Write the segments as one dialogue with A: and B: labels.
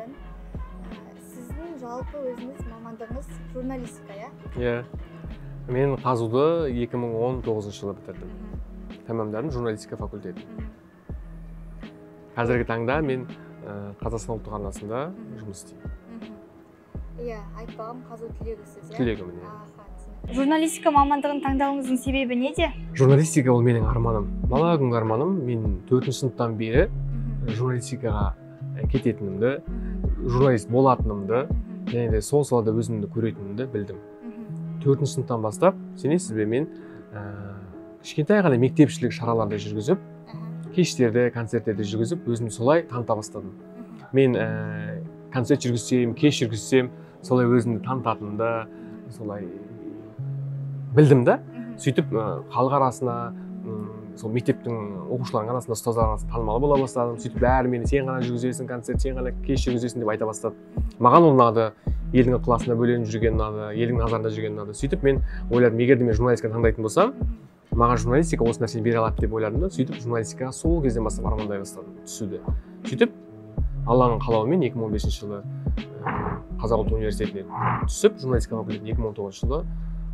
A: екен. Сіздің жалпы өзіңіз мамандығыңыз журналистика, иә?
B: Иә. Мен қазуды 2019 жылы бітірдім. Тәмамдадым журналистика факультетін. Қазіргі таңда мен Қазақстан ұлттық арнасында жұмыс істеймін.
A: Иә, айтпағым қазу түлегісіз, иә?
B: Түлегімін, иә.
A: Журналистика мамандығын таңдауыңыздың себебі неде?
B: Журналистика ол менің арманым. Бала күнгі арманым. Мен 4-ші сыныптан бері журналистикаға кететінімді, журналист болатынымды, және де сол салада өзімді көретінімді білдім. 4-ші сыныптан бастап, сенесіз бе, мен кішкентай ғана мектепшілік шараларды жүргізіп, кештерді, концерттерді жүргізіп, өзімді солай таныта бастадым. Мен концерт жүргізсем, кеш жүргізсем, солай өзімді танытатынымды, солай білдім да. Сөйтіп халық арасына, сол мектептің оқушыларының арасында, ұстаздар арасында танымал бола бастадым. Сөйтіп бәрі мені сен ғана жүргізесің концерт, сен ғана кеш жүргізесің деп айта бастады. Маған ол ұнады, елдің ықыласына бөленіп жүрген ұнады, елдің назарында жүрген ұнады. Сөйтіп мен ойладым, егер де мен журналистика таңдайтын болсам, маған журналистика осы нәрсені бере алады деп ойладым да. Сөйтіп журналистикаға сол кезден бастап армандай бастадым түсуді. Сөйтіп Алланың қалауымен 2015 жылы Қазақ ұлттық университетіне түсіп, журналистика факультетін 2019 жылы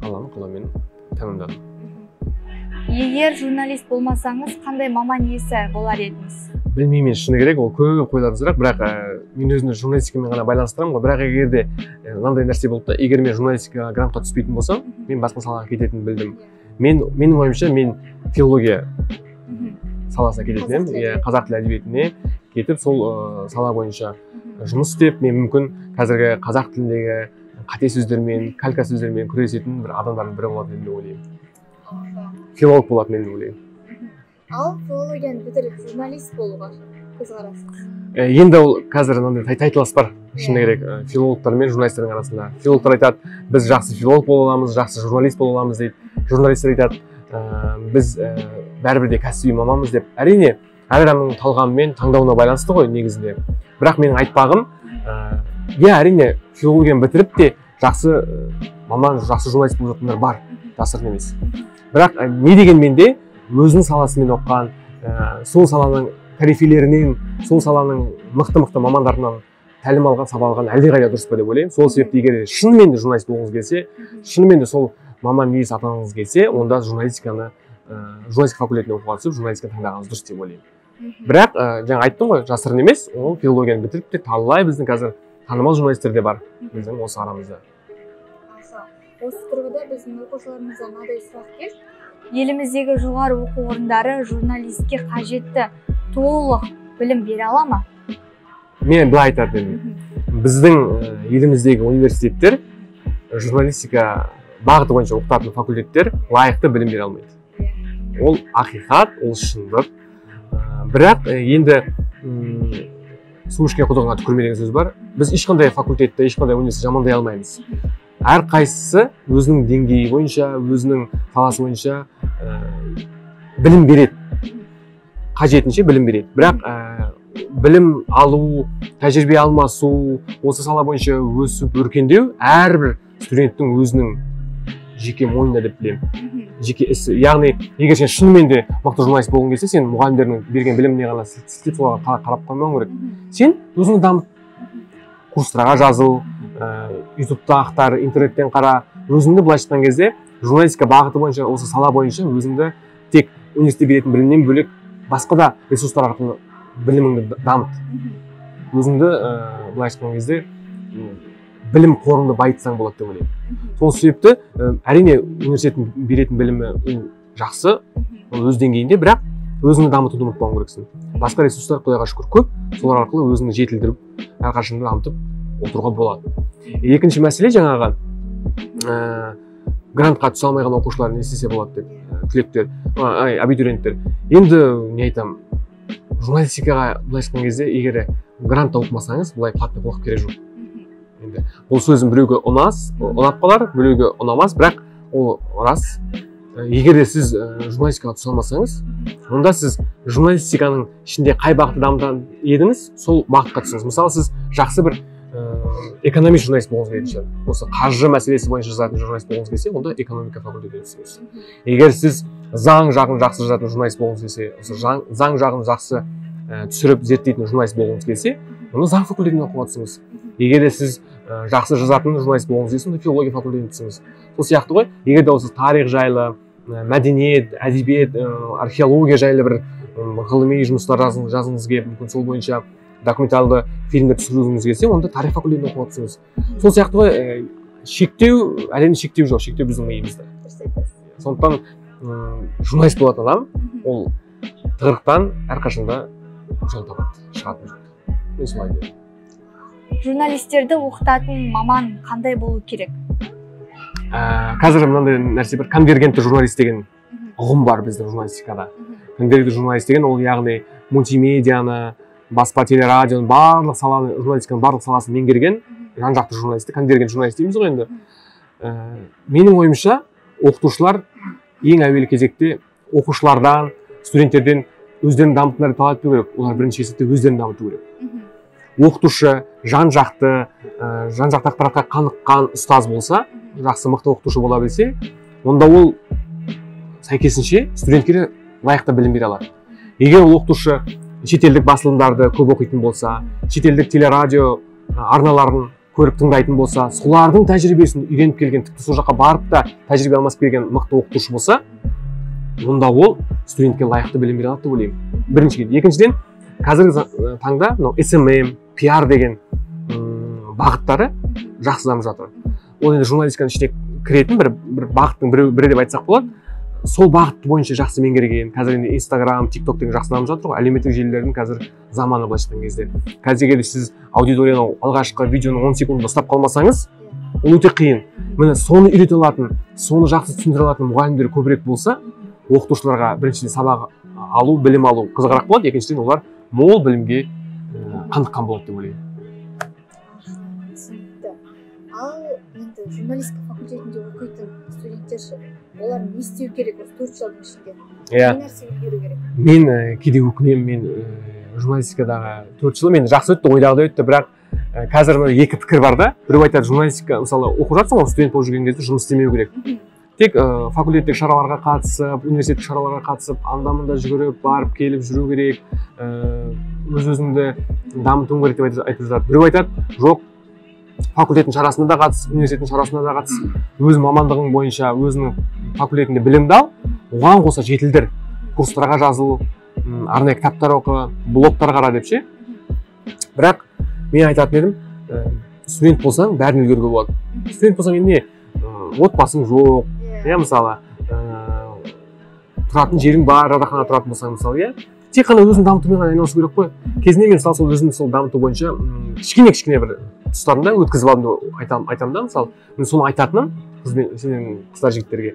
B: Алланың қалауымен тәмамдадым.
A: Егер журналист болмасаңыз, қандай маман иесі болар едіңіз?
B: Білмеймін, шыны керек, ол көп қойылатын сұрақ, бірақ мен өзімді журналистикамен ғана байланыстырамын ғой. Бірақ егер де мынандай нәрсе болды да, егер мен журналистикаға грантқа түспейтін болсам, мен басқа салаға кететінін білдім. Менің ойымша, мен филология саласына кететін едім, қазақ тілі әдебиетіне кетіп, сол сала бойынша жұмыс істеп, мен мүмкін қазіргі қазақ тіліндегі қате сөздермен, калька сөздермен күресетін бір адамдардың бірі болатын деп ойлаймын. Филолог болатын деп ойлаймын.
A: Ал филологияны бітіріп журналист болуға көзқарасыңыз?
B: Енді ол қазір мынандай тайталас бар, шыны керек, филологтар мен журналистердің арасында. Филологтар айтады, біз жақсы филолог бола аламыз, жақсы журналист бола аламыз дейді. Журналистер айтады, біз бәрібір де кәсіби маманбыз деп. Әрине, әр адамның талғамы мен таңдауына байланысты ғой негізінде. Бірақ менің айтпағым, әрине, филологияны бітіріп те жақсы маман, жақсы журналист болып жатқандар бар, жасырын емес. Бірақ не дегенмен де өзінің саласымен оққан, сол саланың корифейлерінен, сол саланың мықты мамандарынан тәлім алған, сабақ алған әлдеқайда дұрыс па деп ойлаймын. Сол себепті егер шынымен де журналист болғыңыз келсе, шынымен де сол маман иесі атанғыңыз келсе, онда журналистика факультетіне оқуға түсіп, журналистика таңдағаныңыз дұрыс деп ойлаймын. Бірақ жаңа айттым ғой, жасырын емес, ол филологияны бітіріп те талай біздің қазір танымал журналистер де бар біздің осы арамызда.
A: Осы тұрғыда біздің оқушыларымыздан мынадай сұрақ келді. Еліміздегі жоғары оқу орындары журналистке қажетті толық білім бере ала ма?
B: Мен былай айтар едім. Біздің еліміздегі университеттер журналистика бағыты бойынша оқытатын факультеттер лайықты білім бере алмайды. Ол ақиқат, ол шындық. Бірақ енді су ішкен құдығына түкірме деген сөз бар. Біз ешқандай факультетті, ешқандай университет жамандай алмаймыз. Әр қайсысы өзінің деңгейі бойынша, өзінің саласы бойынша білім береді. Қажетінше білім береді. Бірақ білім алу, тәжірибе алмасу, осы сала бойынша өсіп, өркендеу әрбір студенттің өзінің жеке мойнында деп білемін. Жеке ісі. Яғни, егер сен шынымен де мықты журналист болғың келсе, сен мұғалімдердің берген біліміне ғана сілтеп соларға қарап қоймауың керек. Сен өзіңді дамыт. Курстарға жазыл, ютубта ақтар, интернеттен қара. Өзіңді былай шыққан кезде журналистика бағыты бойынша, осы сала бойынша өзіңді тек университетте беретін білімнен бөлек басқа да ресурстар арқылы біліміңді дамыт. Өзіңді былай шыққан кезде білім қорыңды байытсаң болады деп ойлаймын. Сол себепті әрине университеттің беретін білімі жақсы, өз деңгейінде, бірақ өзіңді дамытуды ұмытпауың керексің. Басқа ресурстар Құдайға шүкір көп, солар арқылы өзіңді жетілдіріп, әрқашанда дамытып отыруға болады. Екінші мәселе жаңағы грантқа түсе алмай қалған оқушылар не істесе болады деп, түлектер, абитуриенттер. Енді не айтамын, журналистикаға былай шыққан кезде, егер грантта оқымасаңыз, былай платный оқып керек жоқ. Енді бұл сөзім біреуге ұнап қалар, біреуге ұнамас, бірақ ол рас. Егер де сіз журналистикаға түсе алмасаңыз, онда сіз журналистиканың ішінде қай бағытты дамытқан едіңіз, сол бағытқа түсіңіз. Мысалы, сіз жақсы бір экономист журналист болғыңыз келетін шығар. Осы қаржы мәселесі бойынша жазатын журналист болғыңыз келсе, онда экономика факультетіне түсіңіз. Егер сіз заң жағын жақсы жазатын журналист болғыңыз келсе, осы заң жағын жақсы түсіріп зерттейтін журналист болғыңыз келсе, онда заң факультетін оқып жатсыңыз. Егер де сіз жақсы жазатын журналист болғыңыз келсе, онда филология факультетін түсіңіз. Сол сияқты ғой. Егер де сіз тарих жайлы, мәдениет, әдебиет, археология жайлы бір ғылыми жұмыстар жазғыңыз келіп, мүмкін сол бойынша документалды фильмдер түсіргіңіз келсе, онда тарих факультетін оқып жатсыңыз. Сол сияқты ғой, шектеу, әлемде шектеу жоқ, шектеу біздің миымызда. Сондықтан журналист болатын адам, ол тығырықтан әрқашанда жол табады, шығатын жол. Мен солай деймін.
A: Журналистерді оқытатын маман қандай болу керек?
B: Қазір мынандай нәрсе бар, конвергентті журналист деген ұғым бар біздің журналистикада. Конвергентті журналист деген ол яғни мультимедианы, баспа, телерадионың барлық саланы, журналистиканың барлық саласын меңгерген жан-жақты журналисті, конвергент журналист дейміз ғой енді. Менің ойымша, оқытушылар ең әуелі кезекте оқушылардан, студенттерден өздерін дамытуларын талап ету керек. Олар бірінші кезекте өздерін дамыту керек. Оқытушы жан-жақты ақпаратқа қаныққан ұстаз болса, жақсы мықты оқытушы бола білсе, онда ол сәйкесінше студентке лайықты білім бере алады. Егер ол оқытушы шетелдік басылымдарды көп оқитын болса, шетелдік телерадио арналарын көріп тыңдайтын болса, солардың тәжірибесін үйреніп келген, тіпті сол жаққа барып та тәжірибе алмасып келген мықты оқытушы болса, онда ол студентке лайықты білім бере алады деп ойлаймын. Біріншіден. Екіншіден, қазіргі таңда SMM, PR деген бағыттары жақсы дамып жатыр. Ол енді журналистиканың ішіне кіретін бір бағыттың бірі деп айтсақ болады. Сол бағыт бойынша жақсы меңгерген. Қазір енді Instagram, TikTok деген жақсы дамып жатыр ғой. Әлеуметтік желілердің қазір заманы былайша айтқан кезде. Қазір егер сіз аудиторияның алғашқы видеоны 10 секундта ұстап қалмасаңыз, ол өте қиын. Міне соны үйрете алатын, соны жақсы түсіндіре алатын мұғалімдер көбірек болса, оқытушыларға біріншіден сабақ алу, білім алу қызығырақ болады. Екіншіден олар мол білімге қаныққан болады деп ойлаймын.
A: Ал енді журналистика факультетінде оқитын студенттерші, олар не істеу керек осы 4 жылдың ішінде? Не нәрсе үйрену керек?
B: Мен кейде өкінемін, мен журналистикадағы 4 жыл мен жақсы өтті, ойдағыдай өтті, бірақ қазір екі пікір бар да. Біреу айтады, журналистика мысалы оқып жатсың, студент болып жүрген кезде жұмыс істемеу керек. Тек факультеттік шараларға қатысып, университеттік шараларға қатысып, анда-мында жүгіріп, барып келіп жүру керек, өз-өзіңді дамыту керек деп айтып жатады. Біреу айтады, жоқ, факультеттің шарасына да қатыс, университеттің шарасына да қатыс, өз мамандығың бойынша өзінің факультетінде білімді ал, оған қоса жетілдір, курстарға жазыл, арнайы кітаптар оқы, блогтар қара деп ше. Бірақ мен айтатын едім, студент болсаң бәрін үлгеруге болады. Студент болсаң енді не? Отбасың жоқ, мысалы, тұратын жерің бар, жатақханада тұратын болсаң, мысалы, тек қана өзін дамытумен ғана айналысу керек қой. Кезінде мен мысалы сол өзімді сол дамыту бойынша кішкене бір тұстарында өткізіп алдым деп айтамын да, мысалы. Мен соны айтатыным қыздар жігіттерге,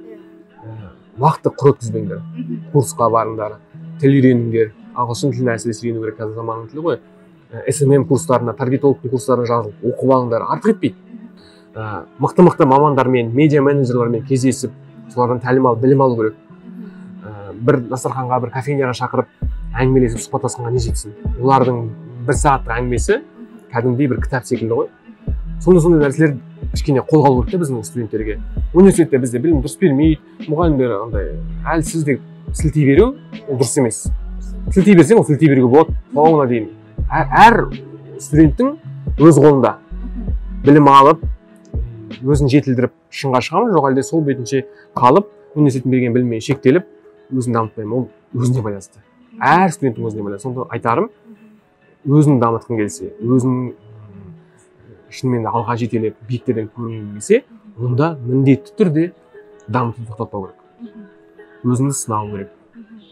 B: уақытты құр өткізбеңдер, курсқа барыңдар, тіл үйреніңдер, ағылшын тілін әсіресе үйрену керек, қазір заманның тілі ғой. SMM курстарына, таргетологтың курстарына жазылып оқып алыңдар, артық етпейді. Мықты мамандармен, медиа менеджерлермен кездесіп, солардан тәлім алып, білім алу керек. Бір дастарханға, бір кофейняға шақырып, әңгімелесіп, сұхбаттасқанға не жетсін. Олардың 1 сағаттық әңгімесі кәдімгідей бір кітап секілді ғой. Сондай нәрселер кішкене қолға алу керек те біздің студенттерге. Университетте бізде білім дұрыс бермейді, мұғалімдер андай әлсіз деп сілтей беру, ол дұрыс емес. Сілтей берсең, ол сілтей беруге болады, соңына дейін. Әр студенттің өз қолында білім алып, өзін жетілдіріп шыңға шығамын, жоқ әлде сол бетінше қалып, университеттің берген біліммен шектеліп, өзін дамытпаймын. Ол өзіне байланысты. Әр студенттің өзіне байланысты. Сонда айтарым, өзін дамытқың келсе, өзін шынымен алға жетелеп, биіктерден көргің келсе, онда міндетті түрде дамытуды тоқтатпау керек. Өзіңді сынау керек.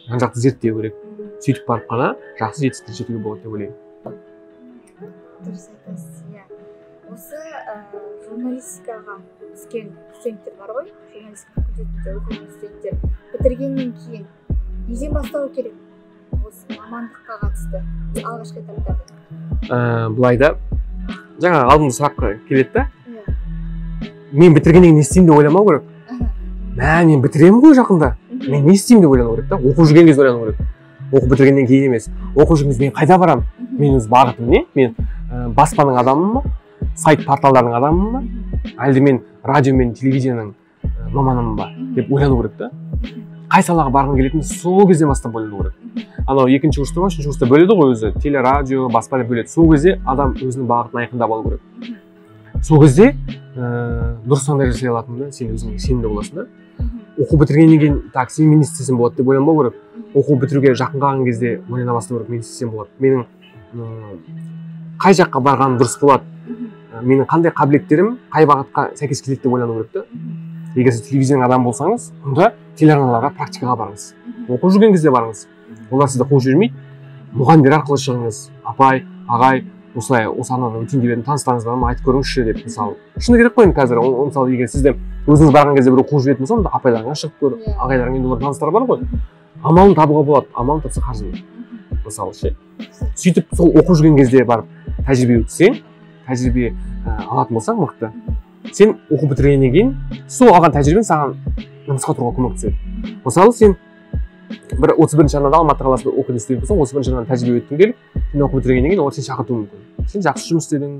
B: Жан-жақты зерттеу керек. Сөйтіп барып қана жақсы жетістікке жетуге болады деп ойлаймын.
A: Дұрыс айтасыз, иә. Осы журналистикаға түскен студенттер бар ғой, журналистика факультетінде оқыған студенттер бітіргеннен кейін неден бастау керек? Осы мамандыққа қатысты алғашқы этаптарда.
B: Былайда, жаңа алдыңғы сұраққа келеді да. Мен бітіргеннен кейін не істеймін деп ойламау керек. Мен бітіремін ғой жақында. Мен не істеймін деп ойлану керек та. Оқу жүрген кезде ойлану керек. Оқу бітіргеннен кейін емес. Оқу жүрген кезде мен қайда барамын? Мен өз бағытым не? Мен баспаның адамымын ба? Сайт порталдардың адамымын ба? Әлде мен радио мен телевизияның маманымын ба? Деп ойлану керек та. Қай салаға барғың келетінін сол кезден бастап ойлану керек. анау екінші курста ма үшінші курста бөледі ғой өзі телерадио баспа деп бөледі. Сол кезде адам өзінің бағытын айқындап алу керек. Сол кезде дұрыс таңдау жасай алатынына сен өзің сенімді боласың да. Оқу бітіргеннен кейін так сен мен істесем болады деп ойланбау керек. Оқу бітіруге жақын қалған кезде ойлана бастау керек, мен істесем болады. Менің қай жаққа барғаным дұрыс болады, менің қандай қабілеттерім қай бағытқа сәйкес келеді деп ойлану керек та. Егер сіз телевизияның адам болсаңыз, онда телеарналарға практикаға барыңыз. Оқу жүрген кезде барыңыз. Олар сізді қуып жібермейді. Мұғалімдер арқылы шығыңыз. Апай, ағай, осылай осы арнадан өтейін деп едім, таныстарыңыз бар ма, айтып көріңізші деп мысалы. Шыны керек қой енді қазір. Мысалы егер сізді өзіңіз барған кезде біреу қуып жіберетін болса, онда апайларыңа шығып көр, ағайларың енді олар таныстар бар ғой. Амалын табуға болады. Амалын тапса қаржы бар. Мысалы ше. Сөйтіп сол оқу жүрген кезде барып тәжірибе өтсең, тәжірибе алатын болсаң мықты. Сен оқу бітіргеннен кейін сол алған тәжірибең саған жұмысқа тұруға көмектеседі. Мысалы сен бір 31-ші арнада Алматы қаласында оқитын студент болсаң, 31-ші арнадан тәжірибе өттің келіп, сен оқу бітіргеннен кейін олар сені шақыртуы мүмкін. Сен жақсы жұмыс істедің,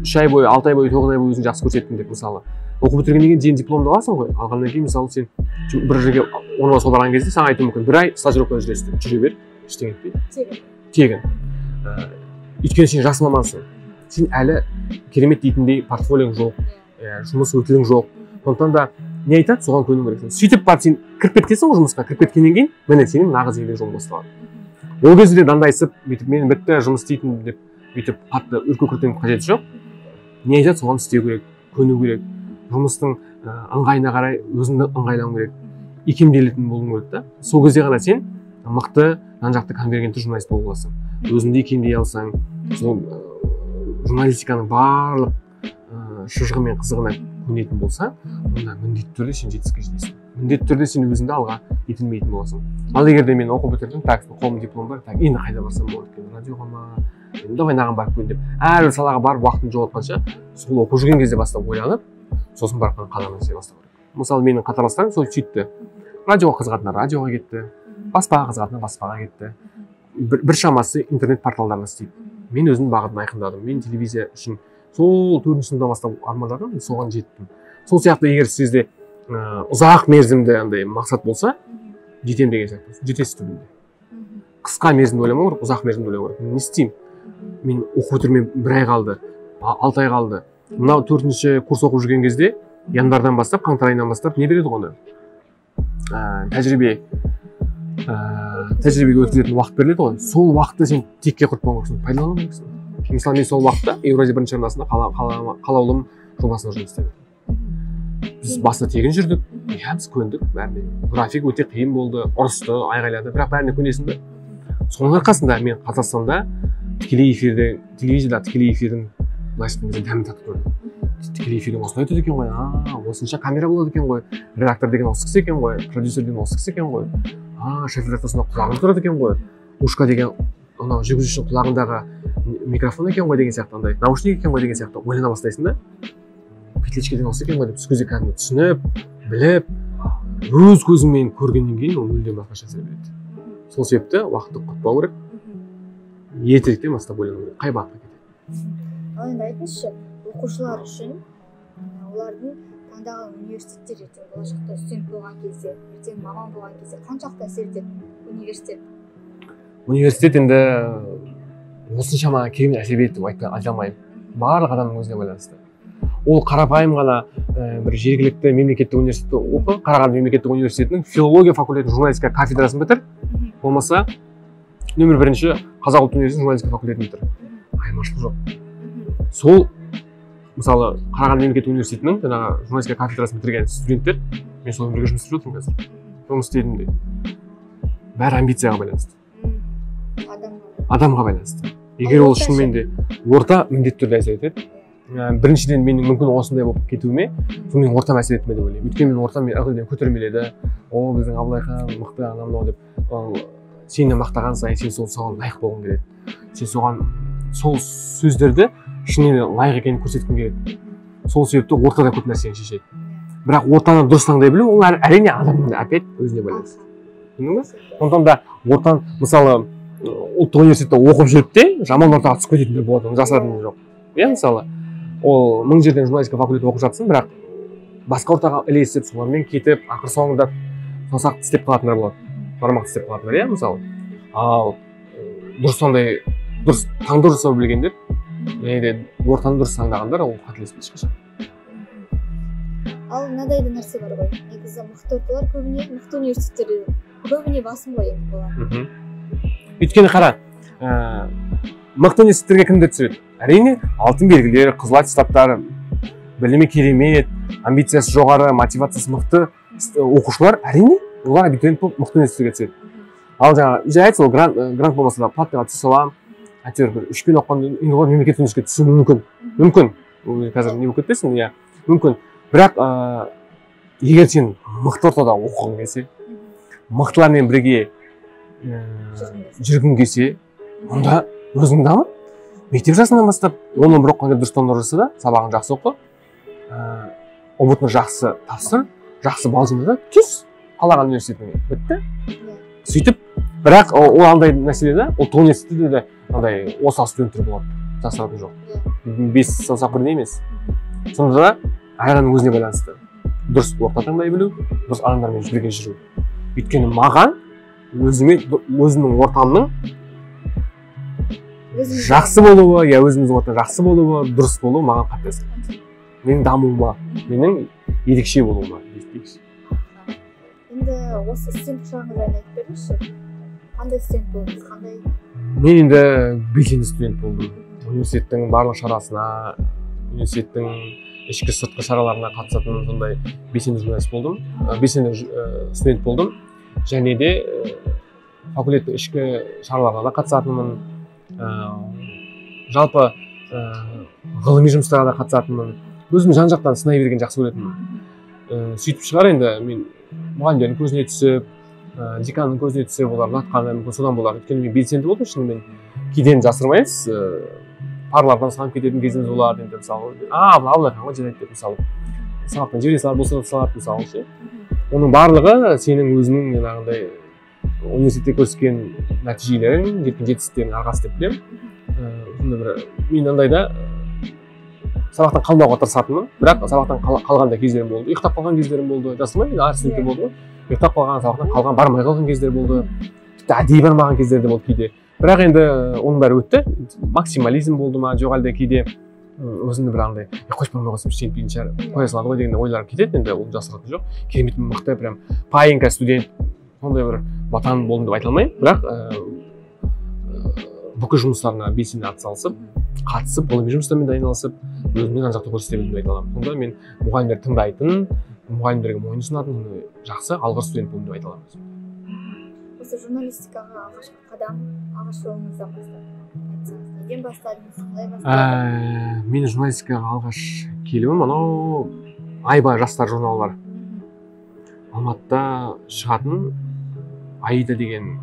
B: 3 ай бойы, 6 ай бойы, 9 ай бойы өзіңді жақсы көрсеттің деп мысалы. Оқу бітіргеннен кейін дипломды аласың ғой. Алғаннан кейін мысалы сен бір жерге орналасуға барған кезде саған айтуы мүмкін, 1 ай стажировкада жүресіз деп, жүре бер, ештеңе етпейді. Тегін. Өйткені сен жас мамансың. Сен әлі керемет дейтіндей портфолиоң жоқ, жұмыс өтілің жоқ. Сондықтан да не айтады, соған көну керексің. Сөйтіп барып сен кіріп кеткенсің ғой жұмысқа, кіріп кеткеннен кейін міне сенің нағыз еңбек жолың басталады. Ол кезде дандайсып, бүйтіп мен бітті жұмыс істейтін деп бүйтіп қатты үркектеудің қажеті жоқ. Не айтады, соған істеу керек, көну керек. Жұмыстың ыңғайына қарай өзіңді ыңғайлауың керек, икемделетін болуың керек та. Сол кезде ғана сен мықты, жан-жақты конвергентті журналист бола аласың. Өзіңді икемдей алсаң, сол журналистиканың барлық шыжығы мен қызығына көнетін болса, онда міндетті түрде сен жетістікке жетесің. Міндетті түрде сен өзіңді алға итермейтін боласың. Ал егер де мен оқу бітірдім, так, қолымда диплом бар, так, енді қайда барсам болады екен, радиоға ма, енді давай мынаған барып көрейін деп, әрбір салаға барып уақытын жоғалтқанша, сол оқу жүрген кезде бастап ойланып, сосын барып қадам жасай бастау керек. Мысалы менің қатарластарым сол сөйтті. Радиоға қызығатындар радиоға кетті, баспаға қызығатындар баспаға кетті. Бір шамасы интернет порталдарына істейді. Мен өзімнің бағытын айқындадым. Мен телевизия үшін сол 4-ші сыныптан бастап армандадым, соған жеттім. Сол сияқты егер сізде ұзақ мерзімді андай мақсат болса, жетем деген сияқты. Жетесіз түбінде. Қысқа мерзімді ойламау керек, ұзақ мерзімді ойлау керек. Мен не істеймін? Мен оқу бітірмей 1 ай қалды, 6 ай қалды. Мынау 4-ші курс оқып жүрген кезде, январьдан бастап, қаңтар айынан бастап не береді ғой? Тәжірибеге өткізетін уақыт беріледі ғой. Сол уақытты сен текке құртпауың керексің, пайдалану керексің. Мысалы мен сол уақытта Еуразия 1-ші арнасында қалаулым жобасында жұмыс істедім. Біз басында тегін жүрдік, біз көндік бәріне. График өте қиын болды, ұрысты, айғайлады, бірақ бәріне көнесің бе? Соның арқасында мен Қазақстанда тікелей эфирде, телевизияда тікелей эфирдің былайша дәмін татып көрдім. Тікелей эфирдің осылай өтеді екен ғой, осынша камера болады екен ғой, редактор деген осы кісі екен ғой, продюсер деген осы кісі екен ғой, шеф редакторсында құлағым тұрады екен ғой, ушка деген анау жүргізушінің құлағындағы микрофон екен ғой деген сияқты, андай наушник екен ғой деген сияқты ойлана бастайсың да. Петличка деген осы екен ғой деп түс көзге кәдімгі түсініп, біліп, өз көзіңмен көргеннен кейін ол мүлдем басқаша әсер береді. Сол себепті уақытты құртпау керек, ертеректен бастап ойлану керек, қай бағытқа кетеді.
A: Ал енді айтыңызшы, оқушылар үшін олардың таңдаған университеттер ертең болашақта студент болған кезде, ертең маман болған кезде қаншалықты әсер етеді университет?
B: Университет енді осыншама керемет әсер етеді деп айта алмаймын. Барлық адамның өзіне байланысты. Ол қарапайым ғана бір жергілікті мемлекеттік университетті оқы, Қарағанды мемлекеттік университетінің филология факультетінің журналистика кафедрасын бітір, болмаса нөмір 1-ші Қазақ ұлттық университетінің журналистика факультетін бітір. Айырмашылық жоқ. Сол мысалы Қарағанды мемлекеттік университетінің жаңағы журналистика кафедрасын бітірген студенттер, мен солармен бірге жұмыс істеп отырмын қазір. Жұмыс істедім де. Бәрі амбицияға байланысты. Адамға байланысты. Егер ол шынымен де орта міндетті түрде әсер етеді. Біріншіден менің мүмкін осындай болып кетуіме, сол менің ортам әсер етті ме деп ойлаймын. Өйткені менің ортам мені ылғи көтермеледі. О, біздің Абылайхан мықты анау деп. Сені мақтаған сайын сен соған лайық болғың келеді. Сен соған сол сөздерді шынымен лайық екенін көрсеткің келеді. Сол себепті ортада көп нәрсені шешеді. Бірақ ортаны дұрыс таңдай білу, ол әрине адамның опять өзіне байланысты. Түсіндің бе? Сондықтан да ортан, мысалы, ұлттық университетте оқып жүріп те жаман ортаға түсіп кететіндер болады, жасыратыны жоқ. Иә, мысалы, ол 1000 жерден журналистика факультеті оқып жатсың, бірақ басқа ортаға ілесіп, солармен кетіп, ақыр соңында саусақ тістеп қалатындар болады. Бармақ тістеп қалатындар, иә, мысалы. ал дұрыс андай дұрыс таңдау жасау білгендер және де ортаны дұрыс таңдағандар ол қателеспейді ешқашан.
A: Ал мынадай да нәрсе бар ғой, негізі мықты орталар көбіне мықты университеттерде көбіне басым ғой енді олар.
B: Өйткені қара, мықты университеттерге кімдер түседі? Әрине алтын белгілер, қызыл аттестаттар, білімі керемет, амбициясы жоғары, мотивациясы мықты оқушылар, әрине олар абитуриент болып мықты университетке түседі. Ал жаңа айтса ол грант болмаса да платныйға түсе салам, әйтеуір бір 3 пен оқығанда енді олар мемлекеттік университетке түсуі мүмкін. Мүмкін. Қазір не болып кетпесін, иә, мүмкін. Бірақ егер сен мықты ортада оқығың келсе, мықтылармен бірге жүргің келсе, онда өзің дамы. Мектеп жасынан бастап 10-11 оқығанда дұрыс таңдау жаса да, сабағын жақсы оқы, ұмытын жақсы тапсыр, жақсы балл жинап түс қалаған университетіне. Бітті. Сөйтіп, бірақ ол андай мәселе да, ұлттық университетте де андай осал студенттер болады, жасыратын жоқ. 5 саусақ бірдей емес. Сонда да адамның өзіне байланысты. Дұрыс орта таңдай білу, дұрыс адамдармен бірге жүру. Өйткені маған өзімнің ортамның жақсы болуы, я өзіміздің ортаның жақсы болуы, дұрыс болуы маған қатты әсер етеді. Менің дамуыма, менің ерекше болуыма.
A: Енді осы студент шағыңыз жайында айтып беріңізші. Қандай студент болдыңыз, қандай?
B: Мен енді белсенді студент болдым. Университеттің барлық шарасына, университеттің ішкі сыртқы шараларына қатысатын сондай белсенді журналист болдым, белсенді студент болдым. Және де факультеттің ішкі шараларына да қатысатынмын. Жалпы ғылыми жұмыстарға да қатысатынмын. Өзім жан-жақтан сынай берген жақсы көретінмін. Сөйтіп шығар енді мен мұғалімдердің көзіне түсіп, деканның көзіне түсіп, олар ұнатқаны мүмкін содан болар. Өйткені мен белсенді болдым, шынымен кейден жасырмаймыз. Парлардан салып кететін кезіміз олар, енді мысалы, былай қанға жарайды деп мысалы, сабақтан жібере салар, босатып салады мысалы ше. Оның барлығы сенің өзінің жаңағындай университетте көрсеткен нәтижелерің, жеткен жетістіктерің арқасы деп білемін. Сонда бір мен андайда сабақтан қалмауға тырысатынмын, бірақ сабақтан қалған да кездерім болды. Ұйықтап қалған кездерім болды. Жасырмаймын, енді әр студентте болды ғой. Ұйықтап қалған, сабақтан қалған, бармай қалған кездер болды. Тіпті әдейі бармаған кездер де болды кейде. Бірақ енді оның бәрі өтті. Максимализм болды ма, жоқ әлде кейде өзімді бір андай қойып бармай қойсам ештеңе етпейтін шығар, қоя салады ғой деген ойлар кетеді. Енді ол жасыратын жоқ. Керемет мықты прям паинька студент, сондай бір батан болдым деп айта алмаймын. Бірақ бүкіл жұмыстарына белсенді атсалысып, қатысып, ғылыми жұмыстармен айналысып, өзімнің жан-жақты көрсете білдім деп айта аламын. Сонда мен мұғалімдерді тыңдайтын, мұғалімдерге мойынсұнатын жақсы алғыр студент болдым деп айта аламын.
A: Осы журналистикаға алғашқы қадам, алғашқы жолыңыздан бастап айтсаңыз, неден бастадыңыз, қалай бастадыңыз?
B: Мен журналистикаға алғаш келуім анау Айба жастар журналы бар. Алматыда шығатын Аида деген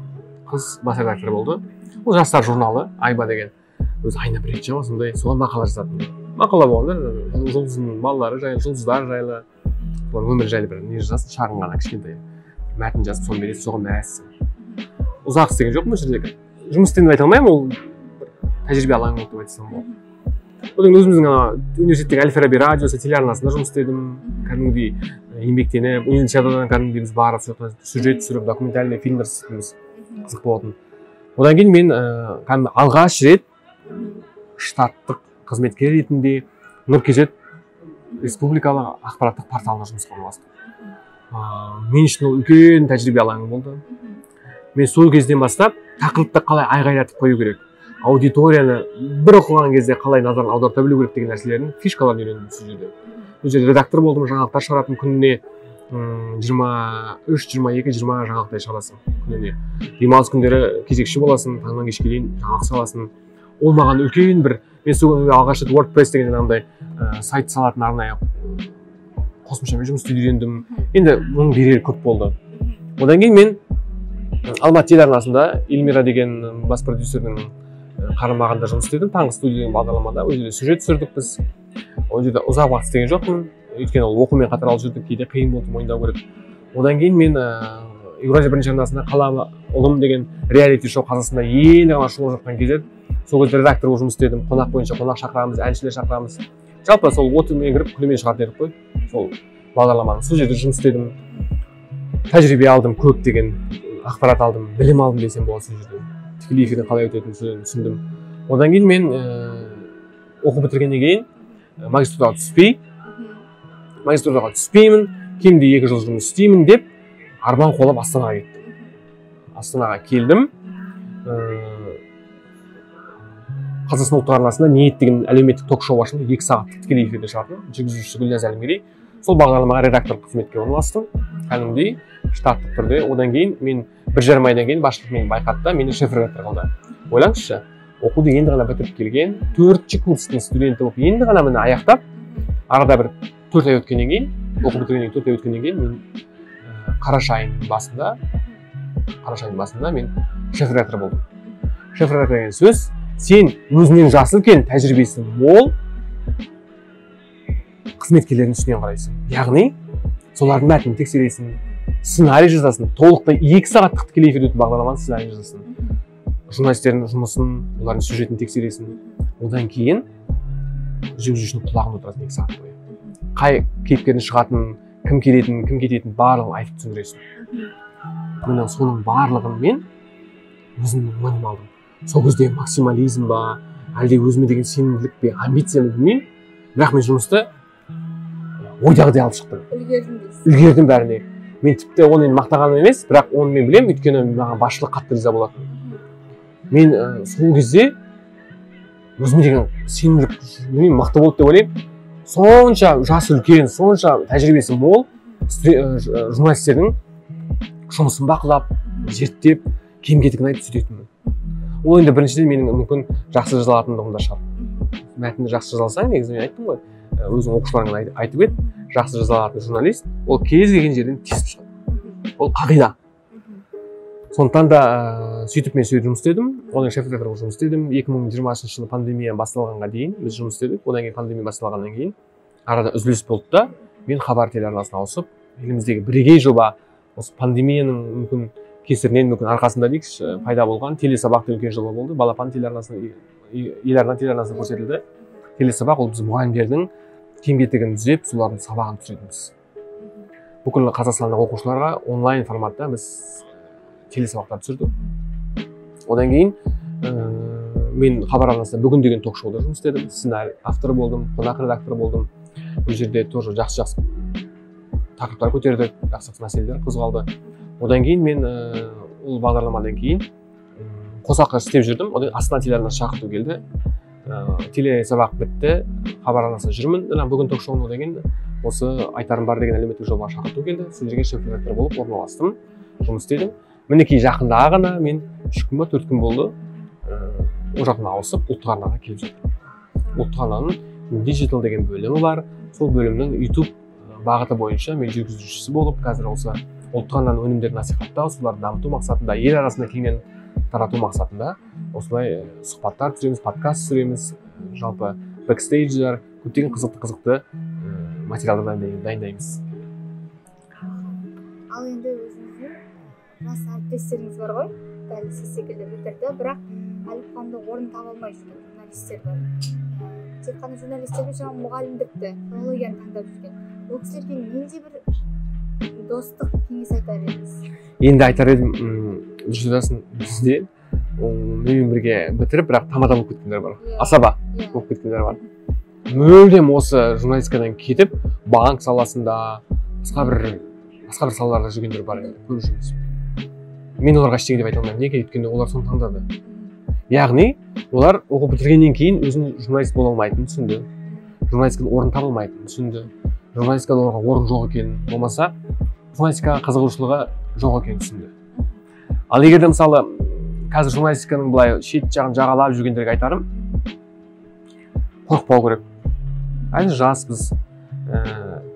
B: қыз бас редактор болды. Ол жастар журналы, Айба деген. Өзі айына бір рет шығады, сондай соған мақала жазатын. Мақала болғанда жұлдыздың балалары жайлы, жұлдыздар жайлы, өмір жайлы бір не жазасың, шағын ғана кішкентай мәтін жазып соны бересің, соған мәзсің. Ұзақ істеген жоқпын осы жерде. Жұмыс істедім деп айта алмаймын, ол тәжірибе алаңы болып деп айтсам болады. Одан өзіміздің университеттегі Әл-Фараби радиосы, телеарнасында жұмыс істедім. Кәдімгідей еңбектеніп, универсиададан кәдімгідей біз барып, сюжет түсіріп, документальный фильмдер түсіреміз. Қызық болатын. Одан кейін мен алғаш рет штаттық қызметкер ретінде Нұр-Кезет республикалық ақпараттық порталына жұмысқа орналастым. Мен үшін ол үлкен тәжірибе алаңы болды. Мен сол кезден бастап тақырыпты қалай айғайлатып қою керек, аудиторияны бір оқыған кезде қалай назарын аударта білу керек деген нәрселердің фишкаларын үйрендім сол жерде. Ол жерде редактор болдым, жаңалықтар шығаратын, күніне 23, 22, 20 жаңалықтай шығарасың күніне. Демалыс күндері кезекші боласың, таңнан кешке дейін жаңалық саласың. Ол маған үлкен бір, мен сол алғаш рет WordPress деген жаңағындай сайт салатын арнайы қосымшамен жұмыс істеуді үйрендім. Енді оның берері көп болды. Одан кейін мен Алматы телеарнасында Эльмира деген бас продюсердің қарамағында жұмыс істедім. Таңғы студия деген бағдарламада ол жерде сюжет түсірдік біз. Ол жерде ұзақ уақыт істеген жоқпын. Өйткені ол оқумен қатар алып жүрдік, кейде қиын болды, мойындау керек. Одан кейін мен Еуразия бірінші арнасында Қала ұлым деген реалити шоу Қазақстанда ең ғана шоу жатқан кезде сол кезде редактор болып жұмыс істедім. Қонақ бойынша қонақ шақырамыз, әншілер шақырамыз. Жалпы сол отымен кіріп күлімен шығатын едік қой. Сол бағдарламаны сол жерде жұмыс істедім. Тәжірибе алдым көп деген ақпарат алдым, білім алдым десем болады сол жерде. Тікелей эфирдің қалай өтетінін түсіндім. Одан кейін мен оқу бітіргеннен кейін магистратураға түспеймін, кемінде 2 жыл жұмыс істеймін деп арман қолап Астанаға кеттім. Астанаға келдім. Қазақстан ұлттық арнасында ниет деген әлеуметтік ток-шоу ашылды, 2 сағаттық тікелей эфирде шығардым. Жүргізушісі Гүлназ Әлімгерей. Сол бағдарламаға редактор қызметке орналастым. Кәдімгідей штаттық түрде. Одан кейін мен 1,5 айдан кейін басшылық мені байқатты, мені шеф-редактор қылды. Ойлаңызшы, оқуды енді ғана бітіріп келген, 4-ші курстың студенті болып, енді ғана мені аяқтап, арада бір 4 ай өткеннен кейін, оқу бітіргеннен 4 ай өткеннен кейін мен қараша айының басында мен шеф-редактор болдым. Шеф-редактор деген сөз, сен өзіңнен жасы үлкен, тәжірибесі мол қызметкерлердің үстінен қарайсың. Яғни, солардың мәтінін тексересің, сценарий жазасың, толықтай 2 сағаттық тікелей эфирде өтіп бағдарламаны сценарий жазасың. Журналистердің жұмысын, олардың сюжетін тексересің. Одан кейін жүргізушінің құлағында отырасың 2 сағат бойы. Қай кейіпкердің шығатынын, кім келетінін, кім кететінін барлығын айтып түсіндіресің. Міне соның барлығын мен өзімнің мойныма алдым. Сол кезде максимализм ба, әлде өзіме деген сенімділік пе, амбициям білмеймін. Бірақ мен жұмысты ойдағыдай алып шықтым. Үлгердім бәріне. Мен тіпті оны мақтағаным емес, бірақ оны мен білемін, өйткені маған басшылық қатты риза болатын. Мен сол кезде өзіме деген сенімділік мықты болды деп ойлаймын. Сонша жасы үлкен, сонша тәжірибесі мол журналистердің жұмысын бақылап, зерттеп, кем-кетігін айтып сөйтетінмін. Ол енді біріншіден менің мүмкін жақсы жазалатындығым да шығар. Мәтінді жақсы жазалсаң, негізі мен айттым ғой, өзің оқушыларыңа айтып ет, жақсы жазалатын журналист, ол кез келген жерден тесіп шығады. Ол қағида. Сондықтан да сөйтіп мен жұмыс істедім, одан шеф-редактор болып жұмыс істедім. 2020 жылы пандемия басталғанға дейін біз жұмыс істедік. Одан кейін пандемия басталғаннан кейін арада үзіліс болды да, мен хабар телеарнасына ауысып, еліміздегі бірегей жоба осы пандемияның мүмкін кесірінен, мүмкін арқасында дейікші, пайда болған телесабақ үлкен жоба болды. Балапан телеарнасына, еларна телеарнасына көрсетілді. Телесабақ ол біз мұғалімдердің кем-кетігін түзеп, солардың сабағын түсіретінбіз. Бүкіл қазақстандық оқушыларға онлайн форматта біз телесабақтар түсірдік. Одан кейін мен хабар арнасында бүгін деген ток-шоуда жұмыс істедім. Сценарий авторы болдым, қонақ редактор болдым. Бұл жерде тоже жақсы тақырыптар көтердік, жақсы мәселелер қозғалды. Одан кейін мен ол бағдарламадан кейін қосалқы істеп жүрдім. Одан Астана телеарнасы шақырту келді. Телесабақ бітті, хабар арнасында жүрмін. Бүгін ток-шоуын одан кейін осы айтарым бар деген әлеуметтік жобаға шақырту келді. Сол жерге шеф-редактор болып орналастым, жұмыс істедім. Мінекей жақында ғана мен 3 күн ба 4 күн болды ол жағына ауысып ұлттық арнаға келіп жатырмын. Ұлттық арнаның диджитал деген бөлімі бар. Сол бөлімнің YouTube бағыты бойынша мен жүргізушісі болып, қазір осы ұлттық арнаның өнімдерін насихаттау, соларды дамыту мақсатында, ел арасында кеңінен тарату мақсатында осылай сұхбаттар түсіреміз, подкаст түсіреміз, жалпы бэкстейджер, көптеген қызықты материалдар дайындаймыз.
A: Ал енді өзіңіздің жас әріптестеріңіз бар ғой, дәл сіз секілді бітірді, бірақ әлі қандай орын таба алмай жүрген журналистер бар. Тек қана журналистер емес, мұғалімдікті, филологияны таңдап жүрген. Ол кісілерге нендей бір достық кеңес айтар едіңіз?
B: Енді айтар едім, дұрыс айтасың, бізде менімен бірге бітіріп, бірақ тамада болып кеткендер бар. Асаба болып кеткендер бар. Мүлдем осы журналистикадан кетіп, банк саласында, басқа бір салаларда жүргендер бар енді, көріп жүрміз. Мен оларға ештеңе деп айта алмаймын. Неге? Өйткені олар соны таңдады. Яғни, олар оқу бітіргеннен кейін өзінің журналист бола алмайтынын түсінді. Журналистикадан орын табылмайтынын түсінді. Журналистикада оларға орын жоқ екенін, болмаса журналистикаға қызығушылығы жоқ екенін түсінді. Ал егер де мысалы қазір журналистиканың былай шет жағын жағалап жүргендерге айтарым, қорықпау керек. Әлі жаспыз,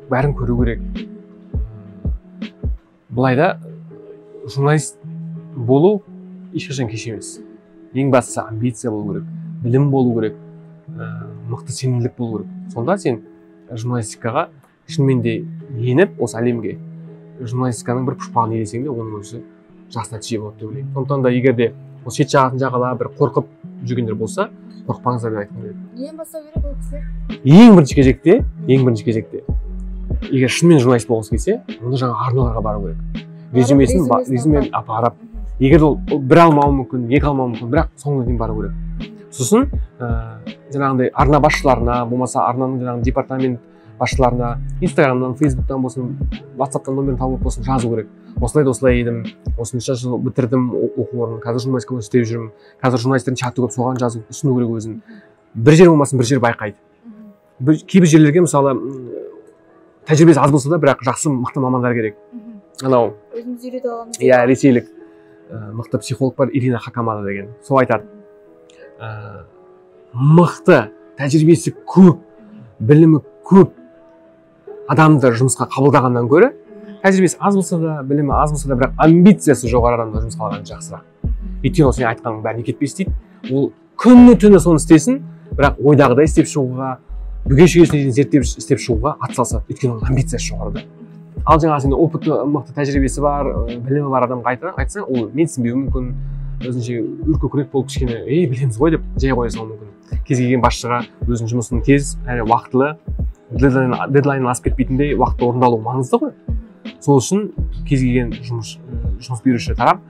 B: бәрін көру керек. Былайда журналист болу ешқашан кеш емес. Ең бастысы амбиция болу керек, білім болу керек, мықты сенімділік болу керек. Сонда сен журналистикаға шынымен де еніп, осы әлемге журналистиканың бір пұшпағын елесең де, оның өзі жақсы нәтиже болады деп ойлаймын. Сондықтан да егер де ол шет жағасын жағалап бір қорқып жүргендер болса, қорықпаңыздар деп айтқым келеді.
A: Неден бастау керек ол кісілер?
B: Ең бірінші кезекте, егер шынымен журналист болғысы келсе, онда жаңа арналарға бару керек. резюмесін апарып, егер ол бір алмауы мүмкін, екі алмауы мүмкін, бірақ соңына дейін бару керек. Сосын жаңағындай арна басшыларына, болмаса арнаның жаңағы департамент басшыларына инстаграмнан, фейсбуктан болсын, ватсаптан номерін тауып болсын жазу керек. Осылай едім, осынша жыл бітірдім оқу орнын, қазір журналистика істеп жүрмін, қазір журналистердің чаты көп, соған жазу, ұсыну керек өзін. Бір жер болмасын, бір жер байқайды. Кейбір жерлерге мысалы тәжірибесі аз болса да, бірақ жақсы мықты мамандар керек. Анау
A: өзіміз үйретіп аламыз.
B: Иә, ресейлік мықты психолог бар, Ирина Хакамада деген. Сол айтады. Мықты, тәжірибесі көп, білімі көп адамды жұмысқа қабылдағаннан гөрі, тәжірибесі аз болса да, білімі аз болса да, бірақ амбициясы жоғары адамды жұмысқа алған жақсырақ. Өйткені ол сен айтқаның бәрін кетпес дейді. Ол күні түні соны істесін, бірақ ойдағыдай істеп шығуға, бүге шүгесіне дейін зерттеп істеп шығуға атсалысады. Өйткені оның амбициясы жоғарыда. Ал жаңағы сенде опыты, мықты тәжірибесі бар, білімі бар адамға айтсаң, ол менсінбеуі мүмкін, өзінше үркекірек болып кішкене, білеміз ғой деп жай қоя салуы мүмкін. Кез келген басшыға өзінің жұмысын тез, әрі уақытылы, дедлайнын асып кетпейтіндей уақытта орындалуы маңызды ғой. Сол үшін кез келген жұмыс беруші тарап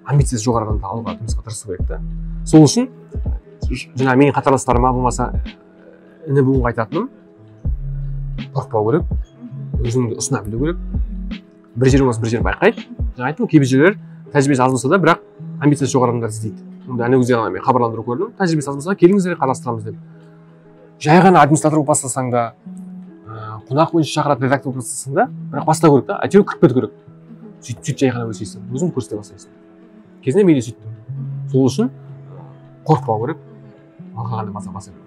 B: амбициясы жоғары адамды алуға жұмысқа тырысу керек та. Сол үшін жаңа менің қатарластарыма болмаса іні буынға айтатыным, қорықпау керек, өзіңді ұсына білу керек. Бір жер болмаса бір жер байқайды. Жаңа айттым, кейбір жерлер тәжірибесі аз болса да, бірақ амбициясы жоғары адамдар іздейді. Ана кезде ғана мен хабарландыру көрдім, тәжірибесі аз болса да, келіңіздер, қарастырамыз деп. Жай ғана администратор болып бастасаң да, қонақ бойынша шақыратын редактор болып бастасаң да, бірақ бастау керек та, әйтеуір кіріп кету керек. Сөйтіп жай ғана өсесің, өзің көрсете бастайсың. Кезінде мен де сөйттім. Сол үшін қорықпау керек, алға ғана баса керек.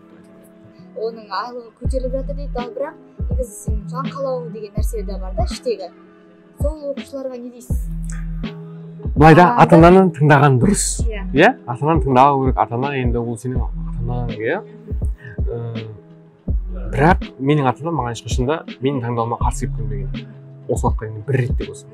A: Оның айлығы көтеріліп жатыр дейді, ал бірақ негізі сен жан қалауы деген нәрсе де бар да іштегі. Сол оқушыларға не дейсіз?
B: Былайда ата-ананы тыңдаған дұрыс. Иә, ата-ананы тыңдау керек. Ата-ана енді ол сенің ата-анаң, иә. Бірақ менің ата-анам маған ешқашанда менің таңдауыма қарсы келіп көрмеген. Осы уақытқа дейін бір рет те болсын.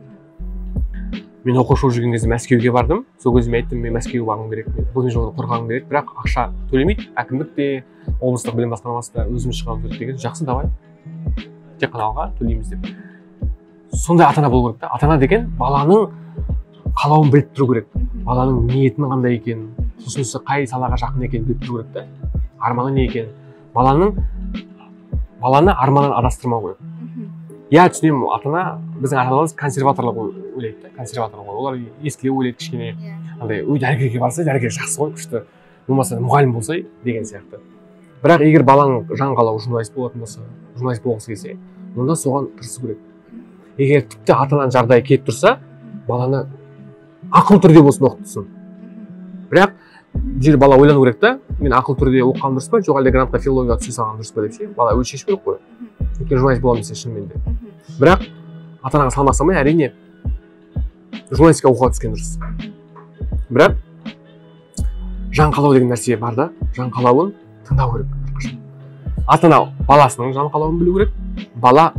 B: Мен оқушы жүрген кезде Мәскеуге бардым. Сол кезде мен айттым, мен Мәскеуге барғым керек, бұл жолда қорғағым керек, бірақ ақша төлемейді. Әкімдік те, облыстық білім басқармасы да өзіміз шығамыз деген. Жақсы, давай. Тек қана алға төлейміз деп. Сондай ата-ана болу керек та. Ата-ана деген баланың қалауын біліп тұру керек. Баланың ниетінің қандай екенін, сосын қай салаға жақын екенін біліп тұру керек та. Арманы не екенін. Баланы арманнан адастырмау керек. Я түсінемін, ата-ана, біздің ата-аналарымыз консерваторлық ойлайды да, консерваторлық ой. Олар ескілеу ойлайды кішкене. Андай, дәрігерге барса, дәрігер жақсы ғой, күшті. Болмаса мұғалім болса деген сияқты. Бірақ егер баланың жан қалауы журналист болатын болса, журналист болғысы келсе, онда соған тырысу керек. Егер тіпті ата-ананың жағдайы кетіп тұрса, баланы ақыл түрде болсын оқытсын. Бірақ жер бала ойлану керек та, мен ақыл түрде оқығаным дұрыс па, жоқ әлде грантқа филологияға түсе салғаным дұрыс па деп ше, бала өзі шешу керек қой. Өйткені журналист боламын десе шынымен де. Бірақ ата-анаға салмақ салмай, әрине журналистика оқуға түскен дұрыс. Бірақ жан қалау деген нәрсе бар да, жан қалауын тыңдау керек. Ата-ана баласының жан қалауын білу керек, бала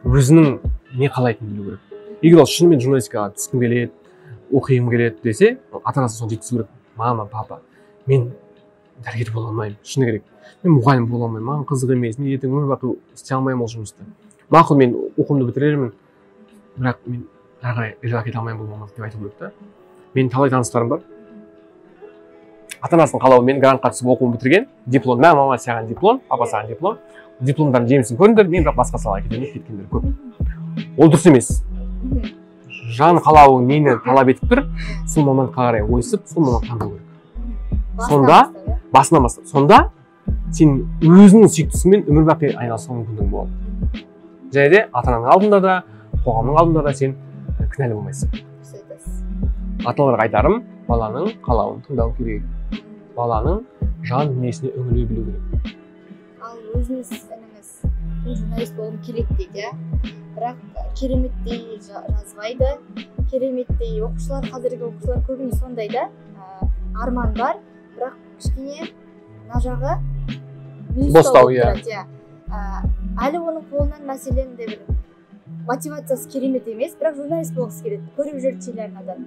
B: өзінің не қалайтынын білу керек. Егер ол шынымен журналистикаға түскім келеді, оқығым келеді десе, ата-анасы соны жеткізу керек. Мама, папа, мен дәрігер бола алмаймын, шыны керек. Мен мұғалім бола алмаймын, маған қызық емес, мен ертең өмір бақи істей алмаймын ол жұмысты. Мақұл, мен оқуымды бітірермін, бірақ мен әрі қарай редактор кете алмаймын бұл мамандық деп айту керек та. Менің талай таныстарым бар. Ата-анасының қалауымен грантқа түсіп оқуын бітірген, диплом, мама саған диплом, папа саған диплом, дипломдардың жемісін көріңдер, мен бірақ басқа салаға кетемін деп кеткендер көп. Ол дұрыс емес. Жан қалауы нені талап етіп тұр, сол мамандыққа қарай ойысып, сол мамандықты таңдау керек. Сонда, басынан бастап, сонда сен өзіңнің сүйіктісімен өмір бақи айналысуға мүмкіндігің болады. Және де ата-ананың алдында да, қоғамның алдында да сен кінәлі болмайсың. Ата-аналарға айтарым, баланың қалауын тыңдау керек. Баланың жан дүниесіне үңіле білу керек.
A: Ал өзіңіз ініңіз журналист болғым келеді дейді, бірақ кереметтей жазбайды, кереметтей оқушылар, қазіргі оқушылар көбіне сондай да, арман бар, бірақ кішкене мына жағы
B: бостау, иә.
A: Әлі оның қолынан мәселен де бір мотивациясы керемет емес, бірақ журналист болғысы келеді. Көріп жүр телеарнадан,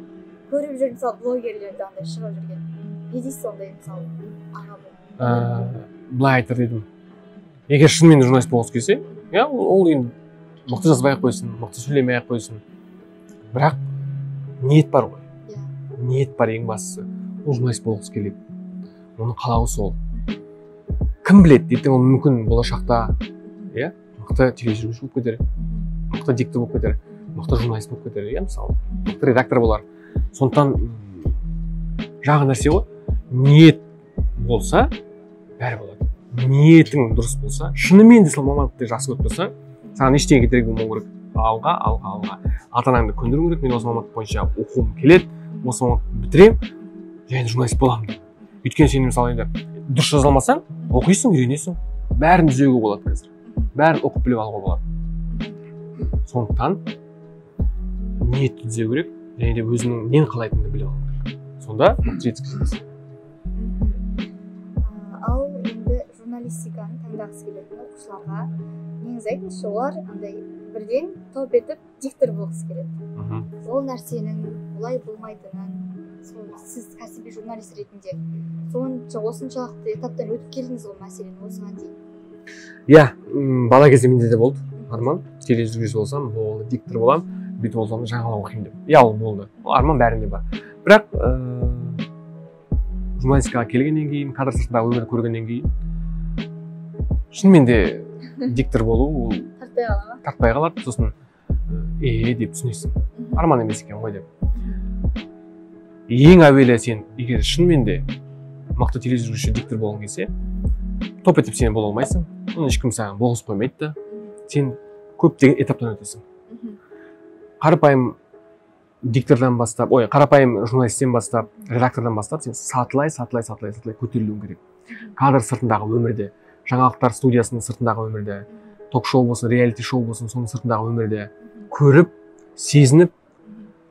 A: көріп жүр мысалы блогерлерді андай шығып жүрген. Не дейсіз сондай мысалы аға бұл?
B: Былай айтар едім. Егер шынымен журналист болғысы келсе, ол енді мықты жазбай ақ қойсын, мықты сөйлемей ақ қойсын. бірақ ниет бар ғой. Ниет бар ең бастысы. Ол журналист болғысы келеді. Оның қалауы сол. Кім біледі, ертең ол мүмкін болашақта мықты тележүргізуші болып кетер, мықты диктор болып кетер, мықты журналист болып кетер, мысалы, мықты редактор болар. Сондықтан жаңа нәрсе ғой, ниет болса, бәрі болады. Ниетің дұрыс болса, шынымен де сол мамандықты жақсы көріп тұрсаң, саған ештеңе керек болмау керек. Алға. Ата-анаңды көндіру керек, мен осы мамандық бойынша оқуым келеді, осы мамандықты бітіремін, және журналист боламын деп. Өйткені сен мысалы енді дұрыс жаза алмасаң, оқисың, үйренесің, бәрін түзеуге болады қазір. Бәрін оқып біліп алуға болады. Сондықтан ниетті түзеу керек, және де өзінің нені қалайтыныңды біліп алу керек. Сонда мықты жетістікке.
A: Ал енді журналистиканы таңдағысы келетін оқушыларға негізі айтыңызшы, олар андай бірден топ етіп диктор болғысы келеді. Ол нәрсенің олай болмайтынын, сіз кәсіби журналист ретінде осыншалықты этаптан өтіп келдіңіз ғой мәселен осыған дейін.
B: Иә, бала кезде менде де болды арман, тележүргізуші болсам, болды, диктор боламын, бүйтіп болсам жаңалық оқимын деп. Иә, ол болды. Ол арман бәрінде бар. Бірақ журналистикаға келгеннен кейін, кадр сыртындағы өмірді көргеннен кейін, шынымен де диктор болу ол тартпай қалады. Сосын деп түсінесің. Арман емес екен ғой деп. Ең әуелі сен егер шынымен де мықты тележүргізуші диктор болғың келсе, топ етіп сен бола алмайсың. Оны ешкім саған болғызып қоймайды. Сен көптеген этаптан өтесің. Қарапайым диктордан бастап, қарапайым журналисттен бастап, редактордан бастап, сен сатылай көтерілуің керек. Кадр сыртындағы өмірде, жаңалықтар студиясының сыртындағы өмірде, ток-шоу болсын, реалити-шоу болсын, соның сыртындағы өмірде көріп, сезініп,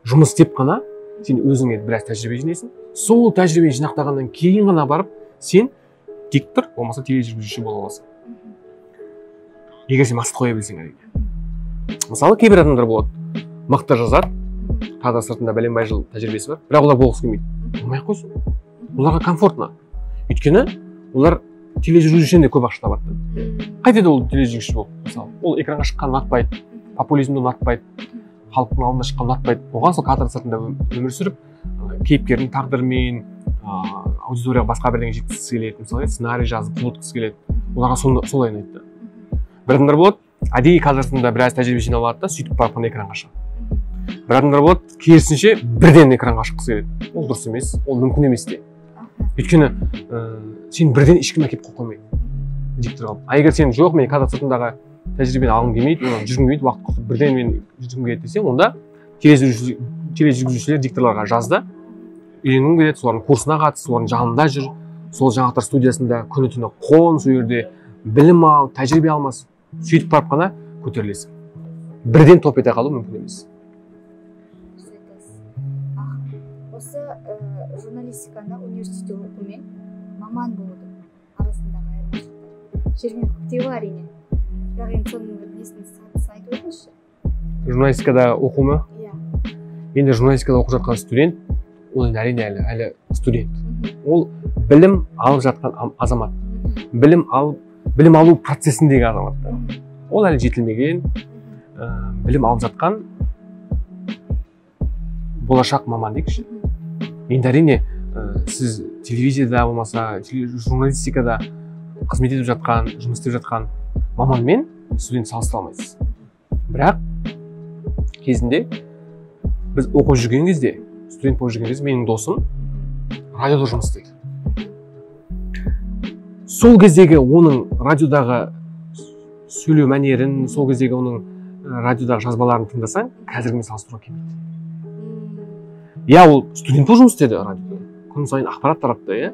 B: жұмыс істеп қана сен өзіңе біраз тәжірибе жинайсың. Сол тәжірибе жинақтағаннан кейін ғана барып, сен диктор болмаса тележүргізуші бола аласың. Егер сен мақсат қоя білсең әрине. Мысалы, кейбір адамдар болады, мықты жазады, кадр сыртында бәленбай жыл тәжірибесі бар, бірақ олар болғысы келмейді. Болмай ақ қойсын. Оларға комфортно. Өйткені олар тележүргізушіден де көп ақша табады. Қайтеді ол тележүргізуші болып, мысалы, ол экранға шыққан ұнатпайды, популизмді ұнатпайды, халықтың алдына шыққан ұнатпайды. Оған сол кадр сыртында өмір сүріп, кейіпкердің тағдырымен, аудиторияға басқа бірдеңе жеткізгісі келеді, мысалы, сценарий жазып, қол өткізгісі келеді. Оларға солай ұнайды. Бір адамдар болады, әдейі кадр сыртында біраз тәжірибе жинап алады да, сөйтіп барып экранға шығады. Бір адамдар болады, керісінше бірден экранға шыққысы келеді. Ол дұрыс емес, ол мүмкін емес те. Өйткені сен бірден ешкім әкеп қоймайды диктор қылып. Егер сен жоқ, мен кадр сыртындағы тәжірибені алғым келмейді, жүргім келмейді, уақыт құртып бірден мен жүргім келеді десең, онда тележүргізушілер дикторларға жазды, үйренгің келеді, солардың курсына қатыс, солардың жанында жүр, сол жаңалықтар студиясында күні түні қон, сол жерде білім ал, тәжірибе алмас, сөйтіп барып қана көтерілесің. Бірден топ ете қалу мүмкін емес.
A: Осы журналистиканы университетте оқумен маман болудың арасындағы айырмашылықтар жер мен көктей бар әрине. Бірақ енді соның несін сатысын айтып өтіңізші.
B: Журналистикада оқу ма?
A: Иә.
B: Енді журналистикада оқып жатқан студент, ол енді әрине әлі студент. Ол білім алып жатқан азамат. Білім алу процесіндегі азаматтар. Ол әлі жетілмеген, білім алып жатқан болашақ маман дейікші. Енді әрине сіз телевизияда болмаса, журналистикада қызмет етіп жатқан, жұмыс істеп жатқан маманмен студент салыстыра алмайсыз. Бірақ кезінде біз оқып жүрген кезде, студент болып жүрген кезде менің досым радиода жұмыс істеді. Сол кездегі оның радиодағы сөйлеу мәнерін, сол кездегі оның радиодағы жазбаларын тыңдасаң, қазіргімен салыстыруға келмейді. Иә, ол студент болып жұмыс істеді радиода. Күн сайын ақпарат таратты, иә.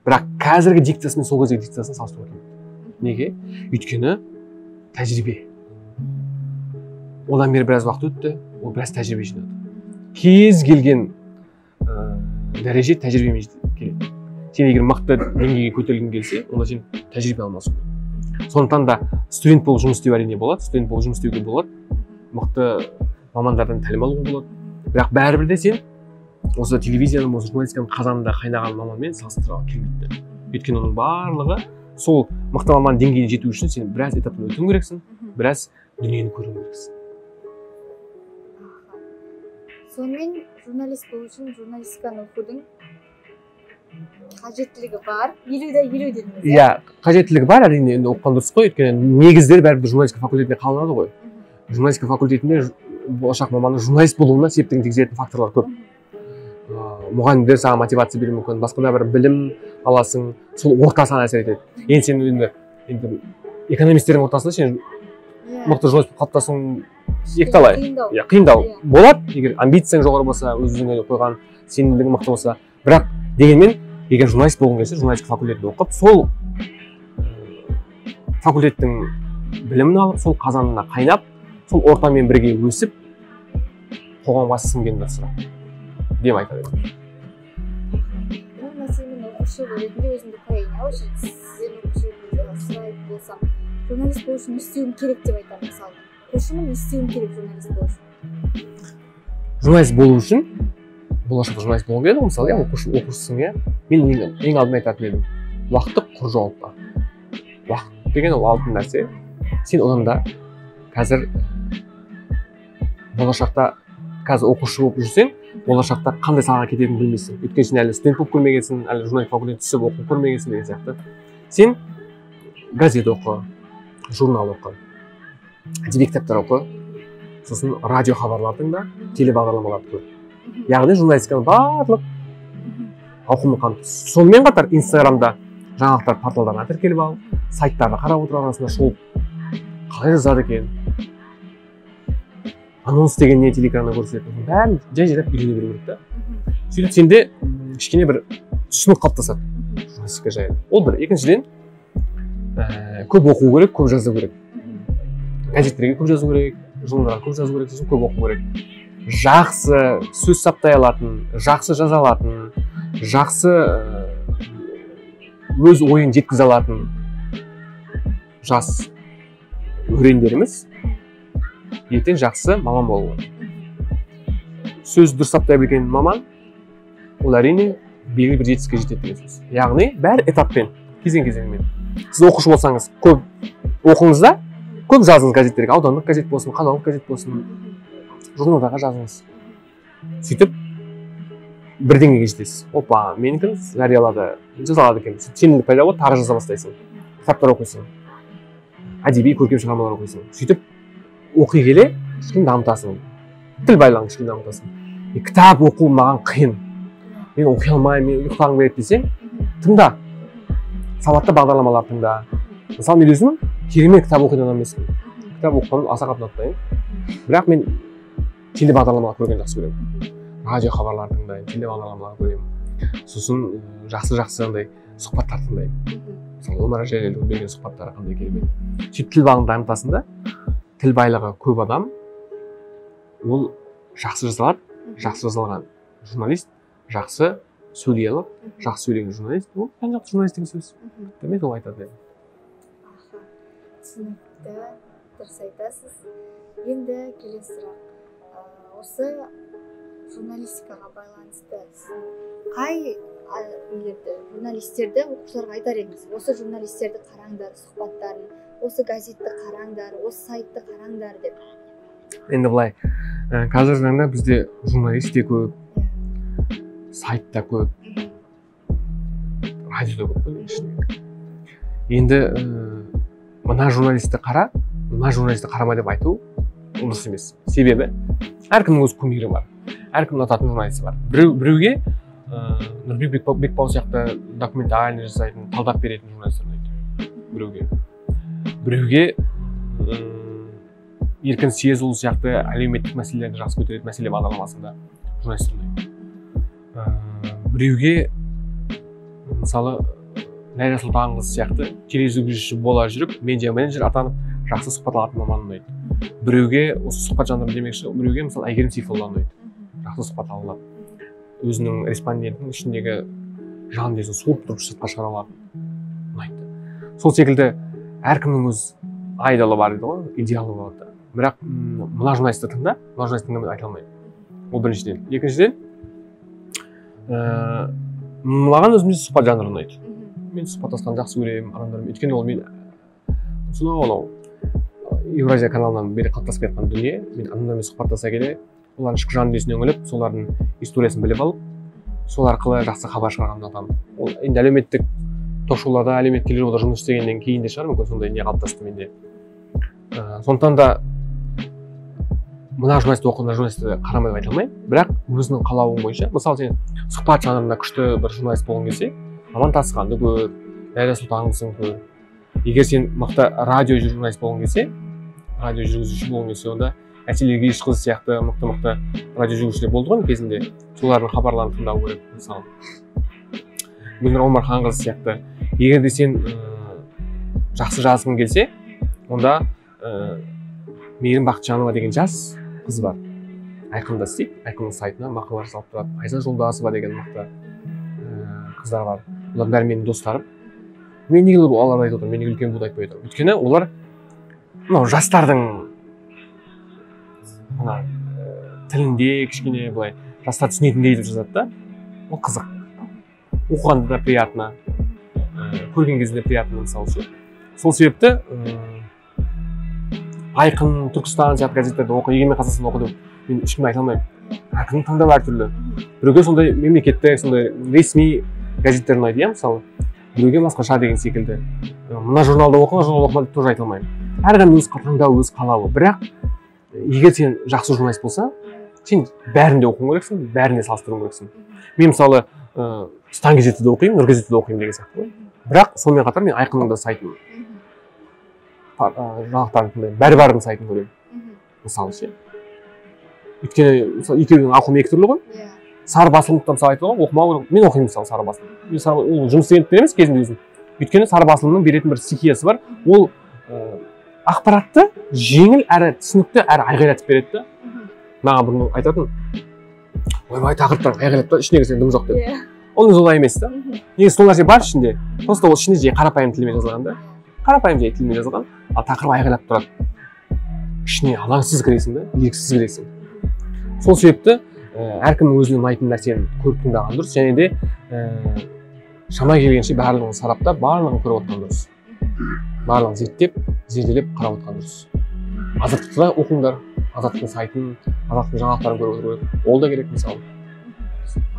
B: Бірақ қазіргі диктасы мен сол кездегі диктасын салыстыруға келмейді. Неге? Өйткені тәжірибе. Одан бері біраз уақыт өтті, ол біраз тәжірибе жинады. Кез келген дәреже тәжірибемен келеді. Сен егер мықты деңгейге көтерілгің келсе, онда сен тәжірибе алмасың. Сондықтан да студент болып жұмыс істеу әрине болады, студент болып жұмыс істеуге болады, мықты мамандардан тәлім алуға болады. Бірақ бәрібір де сен осы телевизияның, осы журналистиканың қазанында қайнаған маманмен салыстыруға келмейді. Өйткені оның барлығы сол мықты маман деңгейіне жету үшін сен біраз этаптан өтуің керексің, біраз дүниені көруің керексің.
A: сонымен журналист болу үшін журналистиканы оқудың қажеттілігі бар, 50-50 дедіңіз.
B: Иә, қажеттілігі бар, әрине енді оқыған дұрыс қой, өйткені негіздері бәрібір журналистика факультетіне қаланады ғой. Журналистика факультетінде болашақ маманның журналист болуына септігін тигізетін факторлар көп. Мұғалімдер саған мотивация беруі мүмкін, басқа да бір білім аласың, сол орта саған әсер етеді. Енді сен енді экономистердің ортасында сен мықты журналист болып қалыптасуың екіталай. Қиындау болады, егер амбицияң жоғары болса, өзіңе қойған сенімдігің мықты болса. Бірақ дегенмен, егер журналист болғың келсе, журналистика факультетінде оқып, сол факультеттің білімін алып, сол қазанына қайнап, сол ортамен бірге өсіп, қоғамға сіңген дұрысырақ деп айтар едім.
A: Мәселен, оқушы ретінде өзімді қояйын, осы сізден оқушы сұрайтын болсам, журналист болу үшін не істеуім керек деп айтамын, мысалы. Оқушымын, не істеуім керек журналист болу үшін?
B: Журналист болу үшін, болашақта журналист болғым келеді, мысалы, оқушысың, мен ең алдымен айтатын едім, уақытты құр жоғалтпа. Уақыт деген ол алтын нәрсе. Сен одан да қазір болашақта қазір оқушы болып жүрсең, болашақта қандай салаға кететінін білмейсің. Өйткені сен әлі студент болып көрмегенсің, әлі журналистика факультетіне түсіп оқып көрмегенсің деген сияқты. Сен газет оқы, журнал оқы, әдеби кітаптар оқы, сосын радио хабарлардың да, телебағдарламаларды көр. Яғни журналистиканың барлық ауқымын қамтып. Сонымен қатар Инстаграмда жаңалықтар порталдарына тіркеліп ал, сайттарды қарап отыру арасында шоу қалай жазады екен, анонс деген не телеэкраннан көрсетеді, бәрін жай-жайлап үйрене беру керек та. Сөйтіп сенде кішкене бір түсінік қалыптасады журналистика жайлы. Ол бір. Екіншіден, көп оқу керек, көп жазу керек. Газеттерге көп жазу керек, журналға көп жазу керек, сосын көп оқу керек. Жақсы сөз саптай алатын, жақсы жаза алатын, жақсы өз ойын жеткізе алатын жас өрендеріміз ертең жақсы маман болуы. Сөз дұрыс саптай білген маман, ол әрине белгілі бір жетістікке жетеді деген сөз. Яғни бәрі этаппен, кезең-кезеңмен. Сіз оқушы болсаңыз, көп оқыңыз да, көп жазыңыз газеттерге, аудандық газет болсын, қалалық газет болсын, журналдарға жазыңыз. Сөйтіп бірдеңеге жетесіз. Опа, менікін жариялады, жазалады екен. Сенімдік пайда болады, тағы жаза бастайсың. Кітаптар оқисың. Әдеби көркем шығармалар оқисың. Сөйтіп оқи келе кішкене дамытасың. Тіл байлығын кішкене дамытасың. Кітап оқу маған қиын. Мен оқи алмаймын, мен ұйықтағым келеді десең, тыңда. Сауатты бағдарламалар тыңда. Мысалы, мен өзім керемет кітап оқитын адам емеспін. Кітап оқығанды аса қатты ұнатпаймын. Бірақ мен телебағдарламалар көргенді жақсы көремін. Радио хабарлар тыңдаймын, телебағдарламалар көремін. Сосын жақсы андай сұхбаттар тыңдаймын. Мысалы, Омар Жәлелдің берген сұхбаттары қандай керемет. Сөйтіп тіл бағын дамытасың да, тіл байлығы көп адам, ол жақсы жазалады, жақсы жазалған журналист, жақсы сөйлей алып, жақсы сөйлеген журналист, ол жақсы журналист деген сөз. Демек ол айтады.
A: Түсінікті, дұрыс айтасыз. Енді келесі сұрақ. Осы журналистикаға байланысты қай журналистерді оқушыларға айтар едіңіз? Осы журналистерді қараңдар, сұхбаттарын, осы газетті қараңдар, осы сайтты қараңдар деп.
B: Енді былай, қазіргі таңда бізде журналист те көп, сайт та көп, радио да көп. Енді мына журналистті қара, мына журналистті қарама деп айту дұрыс емес. Себебі әркімнің өз кумирі бар, әркім ұнататын журналисті бар. Біреуге Нұрбек Бекбау сияқты документальный жасайтын, талдап беретін журналистер ұнайды. Біреуге Еркін Съезұлы сияқты әлеуметтік мәселелерді жақсы көтеретін мәселе бағдарламасында журналистер ұнайды. Біреуге мысалы Ләйла Сұлтанқызы сияқты тележүргізуші бола жүріп, медиа менеджер атанып, жақсы сұхбат алатын маман ұнайды. Біреуге осы сұхбат жанры демекші, біреуге мысалы Әйгерім Сейфолла ұнайды. Жақсы сұхбат алып, өзінің респонденттің ішіндегі жан десін суырып тұрып сыртқа шығара алатын ұнайды. Сол секілді әркімнің өз айдалы бар дейді ғой, идеалы болады. Бірақ мына журналисті тыңда, мына журналисті тыңдамай айта алмайды. Ол біріншіден. Екіншіден, маған өзімде сұхбат жанры ұнайды. Мен сұхбаттасқанды жақсы көремін адамдармен. Өйткені ол мен сонау Евразия каналынан бері қалыптасып жатқан дүние. Мен адамдармен сұхбаттаса келе, олардың ішкі жан дүниесіне үңіліп солардың историясын біліп алып сол арқылы жақсы хабар шығарғанды ұнатамын. Ол енді әлеуметтік ток-шоуларда, әлеуметтік тележобада жұмыс істегеннен кейін де шығар мүмкін сондай не қалыптасты менде. Сондықтан да мына журналистті оқы, мына журналистті қарамай деп айта алмаймын, бірақ өзінің қалауың бойынша, мысалы сен сұхбат жанрында күшті бір журналист болғың келсе, Аман Тасқанды көр, Ләйлә Сұлтанқызын көр. Егер сен мықты радио журналист болғың келсе, радио жүргізуші болғың келсе, онда Әсел Ергешқызы сияқты мықты радио жүргізушілер болды ғой кезінде, солардың хабарларын тыңдау керек. Мысалы Гүлнұр Омарханқызы сияқты. Егер де сен жақсы жазғың келсе, онда Мейірім Бақытжанова деген жас қыз бар. Айқында істейді, Айқынның сайтына мақалалар салып тұрады. Айза Жолдасова деген мықты қыздар бар. Олар бәрі менің достарым. Мен неге оларды айтып отырмын, мен неге үлкен буды айтпай отырмын. Өйткені олар мынау жастардың тілінде кішкене былай жастар түсінетіндей етіп жазады да. Ол қызық. Оқығанда да приятно, көрген кезде приятно мысалы ше. Сол себепті Айқын, Түркістан сияқты газеттерді оқы, Егемен Қазақстан оқы деп мен ешкімге айта алмаймын. Әркімнің таңдауы әртүрлі. Біреуге сондай мемлекеттік, сондай ресми газеттер ұнайды, иә мысалы. Біреуге басқаша деген секілді. Мына журналды оқы, мына журналды оқыма деп тоже айта алмаймын. Әркімнің өз таңдауы, өз қалауы. Бірақ егер сен жақсы журналист болсаң, сен бәрінде оқуың керексің, бәріне салыстыруың керексің. Мен мысалы Стан газеті де оқимын, Нұр газеті де оқимын деген сияқты. Бірақ сонымен қатар мен Айқынның да сайтын жаңалықтарын тыңдаймын, бәрі-бәрінің сайтын көремін. Мысалы ше. Өйткені екеуінің ауқымы екі түрлі ғой. Сары басылымды мысалы айтып ғой, оқымау керек. Мен оқимын мысалы сары басылым. Мен ол жұмыс істегендіктен емес кезінде өзім. Өйткені сары басылымның беретін бір стихиясы бар. Ол ақпаратты жеңіл әрі түсінікті әрі айғайлатып береді да. Маған бұрын айтатын, ойбай тақырыптан айғайлатып та ішіне кірсең дым жоқ деп. Оның олай емес та. Негізі сол нәрсе бар ішінде. Просто ол ішінде жай қарапайым тілмен жазылған да. Қарапайым жай тілмен жазылған, ал тақырып айғайлап тұрады. Ішіне алаңсыз кіресің да, еріксіз кіресің. Сол себепті әркімнің өзіне ұнайтын нәрсені көріп тыңдаған дұрыс, және де шама келгенше барлығын сараптап, барлығын көріп отқан дұрыс. Барлығын зерттеп, зерделеп қарап отқан дұрыс. Азаттықты да оқыңдар, Азаттықтың сайтын, Азаттықтың жаңалықтарын көріп отыру керек. Ол да керек мысалы.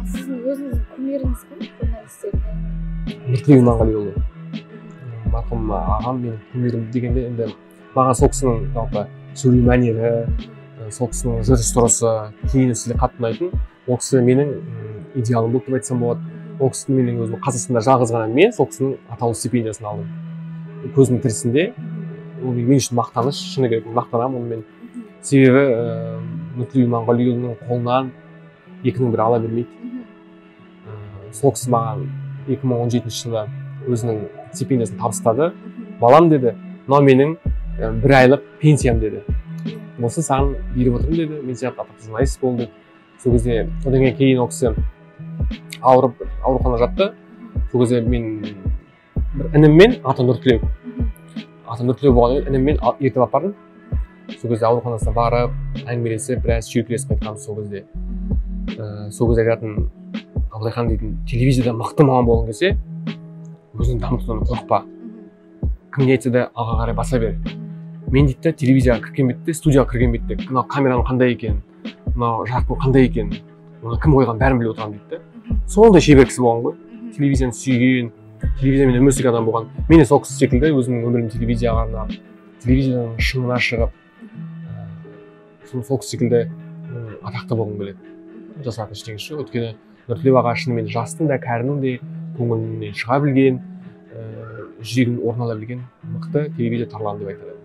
A: Сіздің өзіңіздің кумиріңіз кім журналистерде?
B: Нұртілеу Иманғалиұлы. Марқұм ағам менің кумирім дегенде енді маған сол кісінің жалпы сөйлеу мәнері, сол кісінің жүріс-тұрысы, киіну стилі қатты ұнайтын. Ол кісі менің идеалым болды деп айтсам болады. Ол кісінің менің өзім Қазақстанда жалғыз ғана мен сол кісінің атаулы стипендиясын алдым. Көзім тірісінде ол мен үшін мақтаныш, шыны керек мақтанамын онымен. Себебі Нұртілеу Иманғалиұлының қолынан екінің бірі ала бермейді. Сол кісі маған 2017 жылы өзінің стипендиясын табыстады. Балам деді, мынау менің бір айлық пенсиям деді. Осы саған беріп отырмын деді. Мен сияқты атақты журналист бол деді. Сол кезде одан кейін ол кісі ауырып аурухана жатты. Сол кезде мен бір ініммен аты Нұртілеу. Аты Нұртілеу болғаннан кейін ініммен ертіп апардым. Сол кезде ауруханасына барып, әңгімелесіп, біраз шүйіркелесіп қайтқанбыз сол кезде. Сол кезде айтатын, Абылайхан дейтін, телевизияда мықты маман болғың келсе, өзіңді дамытудан қорықпа. Кім не айтса да алға қарай баса бер. Мен дейді, телевизияға кірген бетте, студияға кірген бетте, мынау камераның қандай екен, мынау жарықтың қандай екен, оны кім қойған бәрін біліп отырамын дейді. Сондай шебер кісі болған ғой. Телевизияны сүйген, телевизиямен өмір сүрген адам болған. Мен де сол кісі секілді өзімнің өмірімді телевизияға арнап, телевизияның шыңына шығып, сол кісі секілді атақты болғым келеді. Жасатын ештеңесі жоқ. Өйткені Нұртілеу аға шынымен жастың да кәрінің де көңілінен шыға білген, жүрегін орын ала білген мықты телевизия тарланы деп айтады.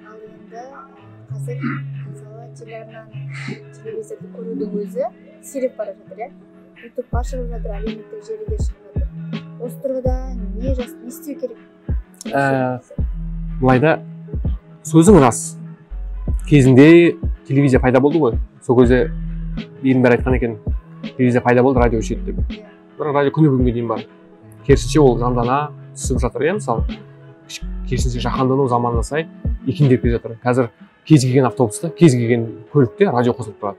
A: Ал енді қазір мысалы телеарнаны, телевизорды көрудің өзі сиреп бара жатыр, иә? ютубқа шығып жатыр, әлеуметтік желіге шығып жатыр. Осы тұрғыда не істеу керек?
B: Былайда сөзің рас. Кезінде телевизия пайда болды ғой. Сол кезде елдің бәрі айтқан екен, телевизия пайда болды, радио өшеді деп. Бірақ радио күні бүгінге дейін бар. Керісінше ол жандана түсіп жатыр, иә, мысалы. Керісінше жаһандану заманына сай екендеп келе жатыр. Қазір кез келген автобуста, кез келген көлікте радио қосылып тұрады.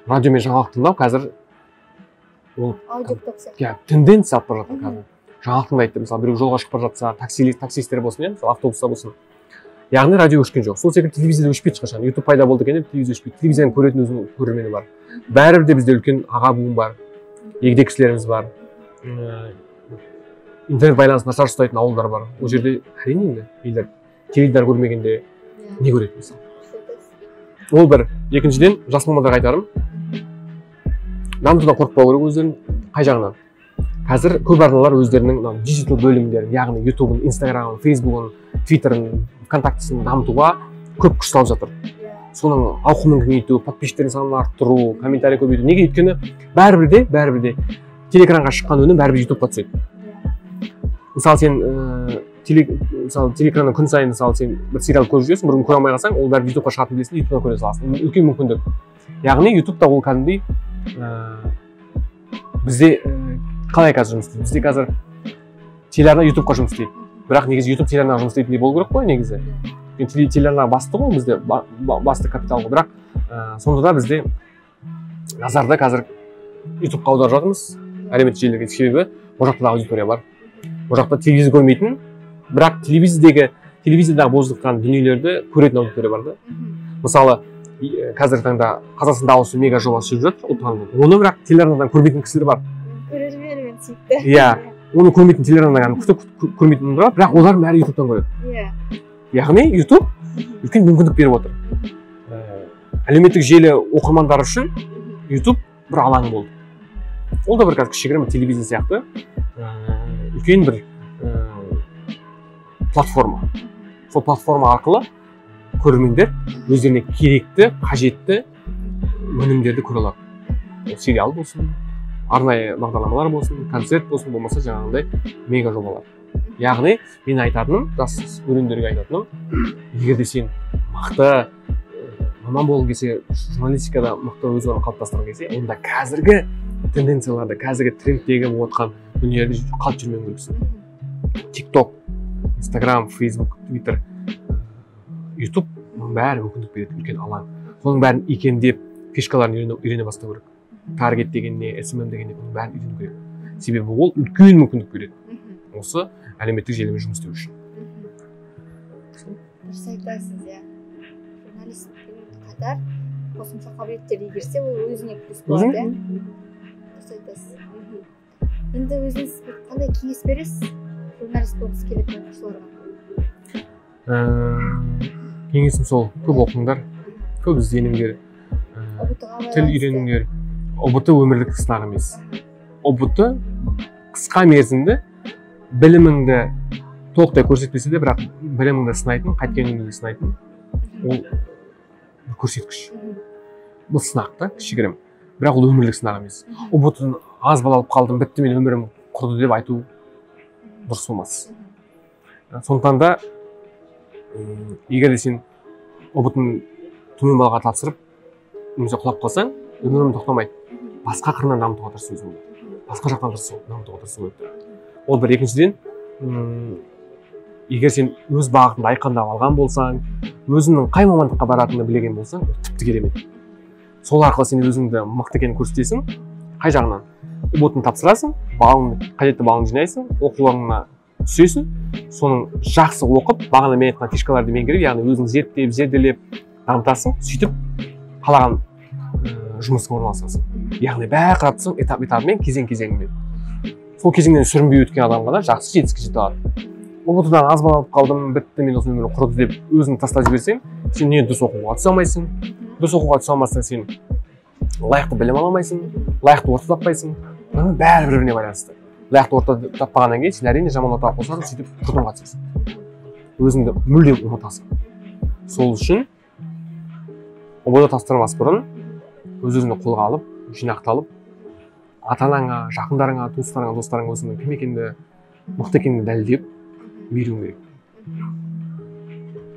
B: Радио мен жаңалық тыңдау қазір ол тенденция алып бара жатыр қазір. Жаңалық тыңдайды, мысалы біреу жолға шығып бара жатса, таксисттер болсын, иә, мысалы автобуста болсын. яғни радио өшкен жоқ. Сол секілді телевизия өшпейді ешқашан. YouTube пайда болды екен деп телевизия өшпейді. Телевизияны көретін өзінің көрермені бар. Бәрібір де бізде үлкен аға буын бар, егде кісілеріміз бар, интернет байланыс нашар ұстайтын ауылдар бар. Ол жерде әрине енді елдер теледидар көрмегенде не көреді мысалы. Ол бір. Екіншіден жас мамандарға айтарым, дамытудан қорықпау керек өздерін. Қай жағынан? Қазір көп арналар өздерінің диджитал бөлімдерін, яғни ютубын, инстаграмын, фейсбугын, твиттерін, вконтактесін дамытуға көп күш салып жатыр. Соның ауқымын кеңейту, подписчиктердің санын арттыру, комментарий көбейту. Неге? Өйткені бәрібір де телеэкранға шыққан өнім бәрібір ютубқа түседі. Мысалы сен телеэкраннан күн сайын сен бір сериал көріп жүресің, бір күн көре алмай қалсаң, ол бәрібір ютубқа шығатынын білесің, ютубтан көре саласың. Үлкен мүмкіндік. Яғни ютубта ол кәдімгідей бізде қалай қазір жұмыс істейді? Бізде қазір телеарна ютубқа жұмыс істейді. Бірақ негізі ютуб телеарнаға жұмыс істейтіндей болу керек қой негізі. Телеарна басты ғой бізде, басты капитал ғой. Бірақ сонда да бізде назарды қазір ютубқа аударып жатырмыз. Әлеуметтік желілерге. Себебі ол жақта да аудитория бар. Ол жақта телевизия көрмейтін, бірақ телевизиядағы болып жатқан дүниелерді көретін аудитория бар да. Мысалы, қазіргі таңда Қазақстан дауысы мега жобасы жүріп жатыр. Оны бірақ телеарнадан көрмейтін кісілер бар.
A: Көрерменмен сүйікті.
B: Иә, оны көрмейтін телеарнадан көрмейтін бар, бірақ олар бәрі ютубтан көреді. Яғни ютуб үлкен мүмкіндік беріп отыр. Әлеуметтік желі оқырмандары үшін ютуб бір алаң болды. Ол да бір қазір кішігірім телевизия сияқты үлкен бір платформа. Сол платформа арқылы көрермендер өздеріне керекті, қажетті өнімдерді көре алады. Сериал болсын, арнайы бағдарламалар болсын, концерт болсын, болмаса жаңағындай мега жобалар. Яғни мен айтатыным, жас өрендерге айтатыным, егер де сен мықты маман болғың келсе, журналистикада мықты өз орнын қалыптастырғың келсе, онда қазіргі тенденцияларды, қазіргі трендтегі болып отқан дүниелерді қалып жүрмеуің керексің. TikTok, Instagram, Facebook, Twitter, YouTube бәрі мүмкіндік береді, үлкен алаң. Соның бәрін икемдеп, фишкаларын үйрене бастау керек. Таргет деген не, SMM деген не, оның бәрін үйрену керек. Себебі ол үлкен мүмкіндік береді. Осы әлеуметтік желімен жұмыс істеу үшін.
A: Дұрыс айтасыз, иә. Журналистпен қатар қосымша қабілеттер игерсе, ол өзіне плюс болады, иә. Дұрыс айтасыз. Енді өзіңіз қандай кеңес бересіз журналист болғысы келетін оқушыларға?
B: Кеңесім сол, көп оқыңдар, көп ізденіңдер, тіл үйреніңдер. ұбт өмірлік сынақ емес. ұбт қысқа мерзімді біліміңді толықтай көрсетпесе де, бірақ біліміңді сынайтын, қайткеніңді сынайтын, ол көрсеткіш. Бұл сынақ та кішігірім, бірақ ол өмірлік сынақ емес. ұбт-тан аз бал алып қалдым, бітті, мен өмірім құрды деп айту дұрыс болмас. Сондықтан да егер де сен ұбт-тан төмен балға тапсырып, немесе құлап қалсаң, өмірің тоқтамайды. Басқа қырынан дамытуға тырысу өзіңді. Басқа жақтан дамытуға тырысу керек. Ол бір. Екіншіден, егер сен өз бағытыңды айқындап алған болсаң, өзіңнің қай мамандыққа баратыныңды білген болсаң, тіпті керемет. Сол арқылы сен өзіңді мықты екенін көрсетесің. Қай жағынан? ұбт-тан тапсырасың, қажетті балыңды жинайсың, оқуларыңа түсесің, соның жақсы оқып, бағана мен айтқан фишкаларды меңгеріп, яғни өзің зерттеп, зерделеп дамытасың, сөйтіп қалаған жұмысқа орналасасың. Яғни бәрі қаратсың этап-этапымен, кезең-кезеңімен. Сол кезеңнен сүрінбей өткен адам ғана жақсы жетістікке жете алады. ұбт-тан аз бал алып қалдым, бітті, мен осы өмірім құрды деп өзіңді тастап жіберсең, сен не дұрыс оқуға түсе алмайсың. Дұрыс оқуға түсе алмасаң, сен лайықты білім ала алмайсың, лайықты орта таппайсың. Бәрі бір-біріне байланысты. Лайықты орта таппағаннан кейін сен әрине жаман ортаға қосасың, сөйтіп құрдымға түсесің. Өзіңді мүлдем ұмытасың. Сол үшін ұбт тапсырмас бұрын өз-өзіңді қолға алып, жинақталып, ата-анаңа, жақындарыңа, туыстарыңа, достарыңа өзіңнің кім екеніңді, мықты екеніңді дәлелдеп беруің керек.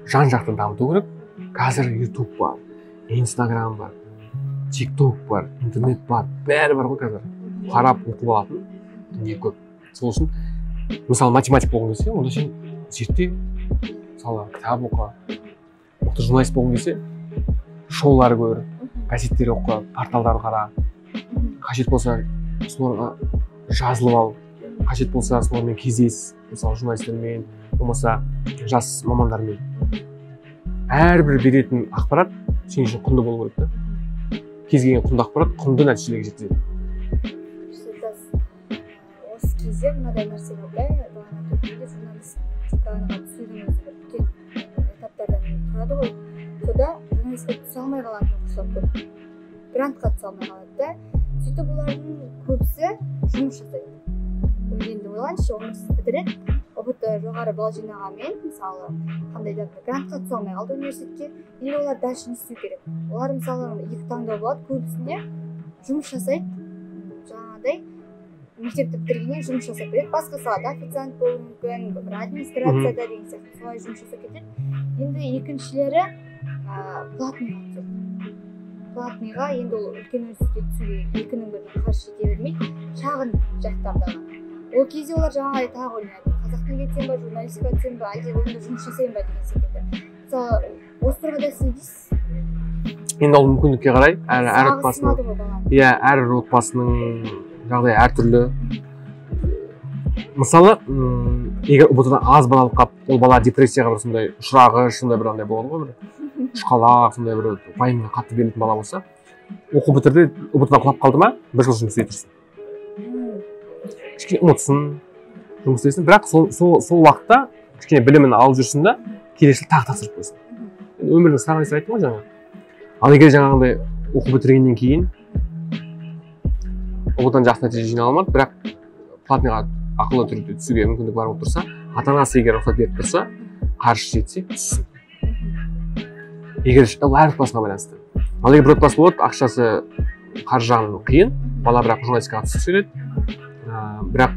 B: Жан-жақты дамыту керек. Қазір YouTube бар, Instagram бар, TikTok бар, интернет бар, бәрі бар ғой қазір. Қарап оқып алатын дүние көп. Сол үшін, мысалы, математик болғың келсе, онда сен зерттей, мысалы, кітап оқы, мықты журналист болғың келсе, шоулар көр, газеттер оқы, порталдарды қара, қажет болса соларға жазылып ал, қажет болса солармен кездес, мысалы журналистермен, болмаса жас мамандармен. әрбір беретін ақпарат сен үшін құнды болу керек та. Кез келген құнды ақпарат құнды нәтижелерге жеткізеді.
A: Осы кезде мынадай нәрсе бар да, бағана түрде журналистикаға түсудің өзі бір үлкен этаптардан тұрады ғой. Сода журналистика түсе алмай қалатын оқушылар көп. Грантқа түсе алмай қалады да. Сөйтіп олардың көбісі жұмыс жасайды. Енді ойлаңызшы, оқу бітіреді, ұбт жоғары балл жинағанмен, мысалы, қандай да бір грантқа түсе алмай қалды университетке, или олар дальше не істеу керек. Олар мысалы екі таңдау болады, көбісінде жұмыс жасайды, жаңағыдай мектепті бітіргеннен жұмыс жасап кетеді, басқа салада официант болуы мүмкін, бір администрацияда деген сияқты солай жұмыс жасап кетеді. Енді екіншілері платныйға түседі. Платныйға енді ол үлкен университетке түсуге екінің біріне қарсы жете бермейді, шағын жақтардағы. Ол кезде олар жаңағыдай тағы ойлайды, қазақ тілге кетсем ба, журналистика кетсем ба, әлде онда жұмыс жасайын ба деген секілді. Мысалы, осы тұрғыда сіз не дейсіз?
B: Енді ол мүмкіндікке қарай, әр отбасының жағдайы әртүрлі. Мысалы, егер ұбт-дан аз бал алып қалып, ол бала депрессияға бір сондай ұшырағыш, сондай бір андай болады ғой, бір ұшқалақ, сондай бір пайымға қатты берілетін бала болса, оқу бітірді, ұбт-дан құлап қалды ма, бір жыл жұмыс істей тұрсын. Кішкене ұмытсын, жұмыс істесін, бірақ сол уақытта кішкене білімін алып жүрсін да, келесі тағы тапсырып қойсын. Өмірдің сырағын айттым ғой жаңа. Ал егер жаңағындай оқу бітіргеннен кейін ұбт-дан жақсы нәтиже жинай алмады, бірақ платныйға ақылы түрде түсуге мүмкіндік бар болып тұрса, ата-анасы егер рұқсат беріп тұрса, қаржы жетсе түссін. Егер ол әр отбасына байланысты. Ал егер бір отбасы болады, ақшасы қаржы жағынан қиын, бала бірақ журналистикаға түсіп келеді, бірақ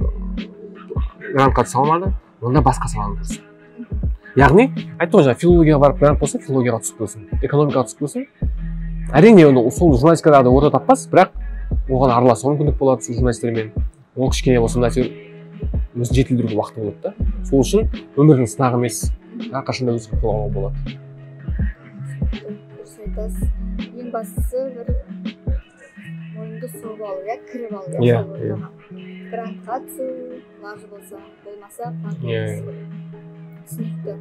B: грантқа түсе алмады, онда басқа саланы көрсін. Яғни, айттым ғой, филологияға барып грант болса, филологияға түсіп көрсін, экономикаға түсіп көрсін. Әрине, сол журналистикадағы да орта таппас, бірақ оған араласуға мүмкіндік болады сол журналистермен. Ол кішкене болса нәрсе өзін жетілдіруге уақыты болады да. Сол үшін өмірдің сынағы емес, әрқашанда өзін қолға болады.
A: Дұрыс айтасыз. Ең бастысы бір ойыңды суырып алу, кіріп алу. Грантқа түсу, лажы болса, болмаса, түсінікті.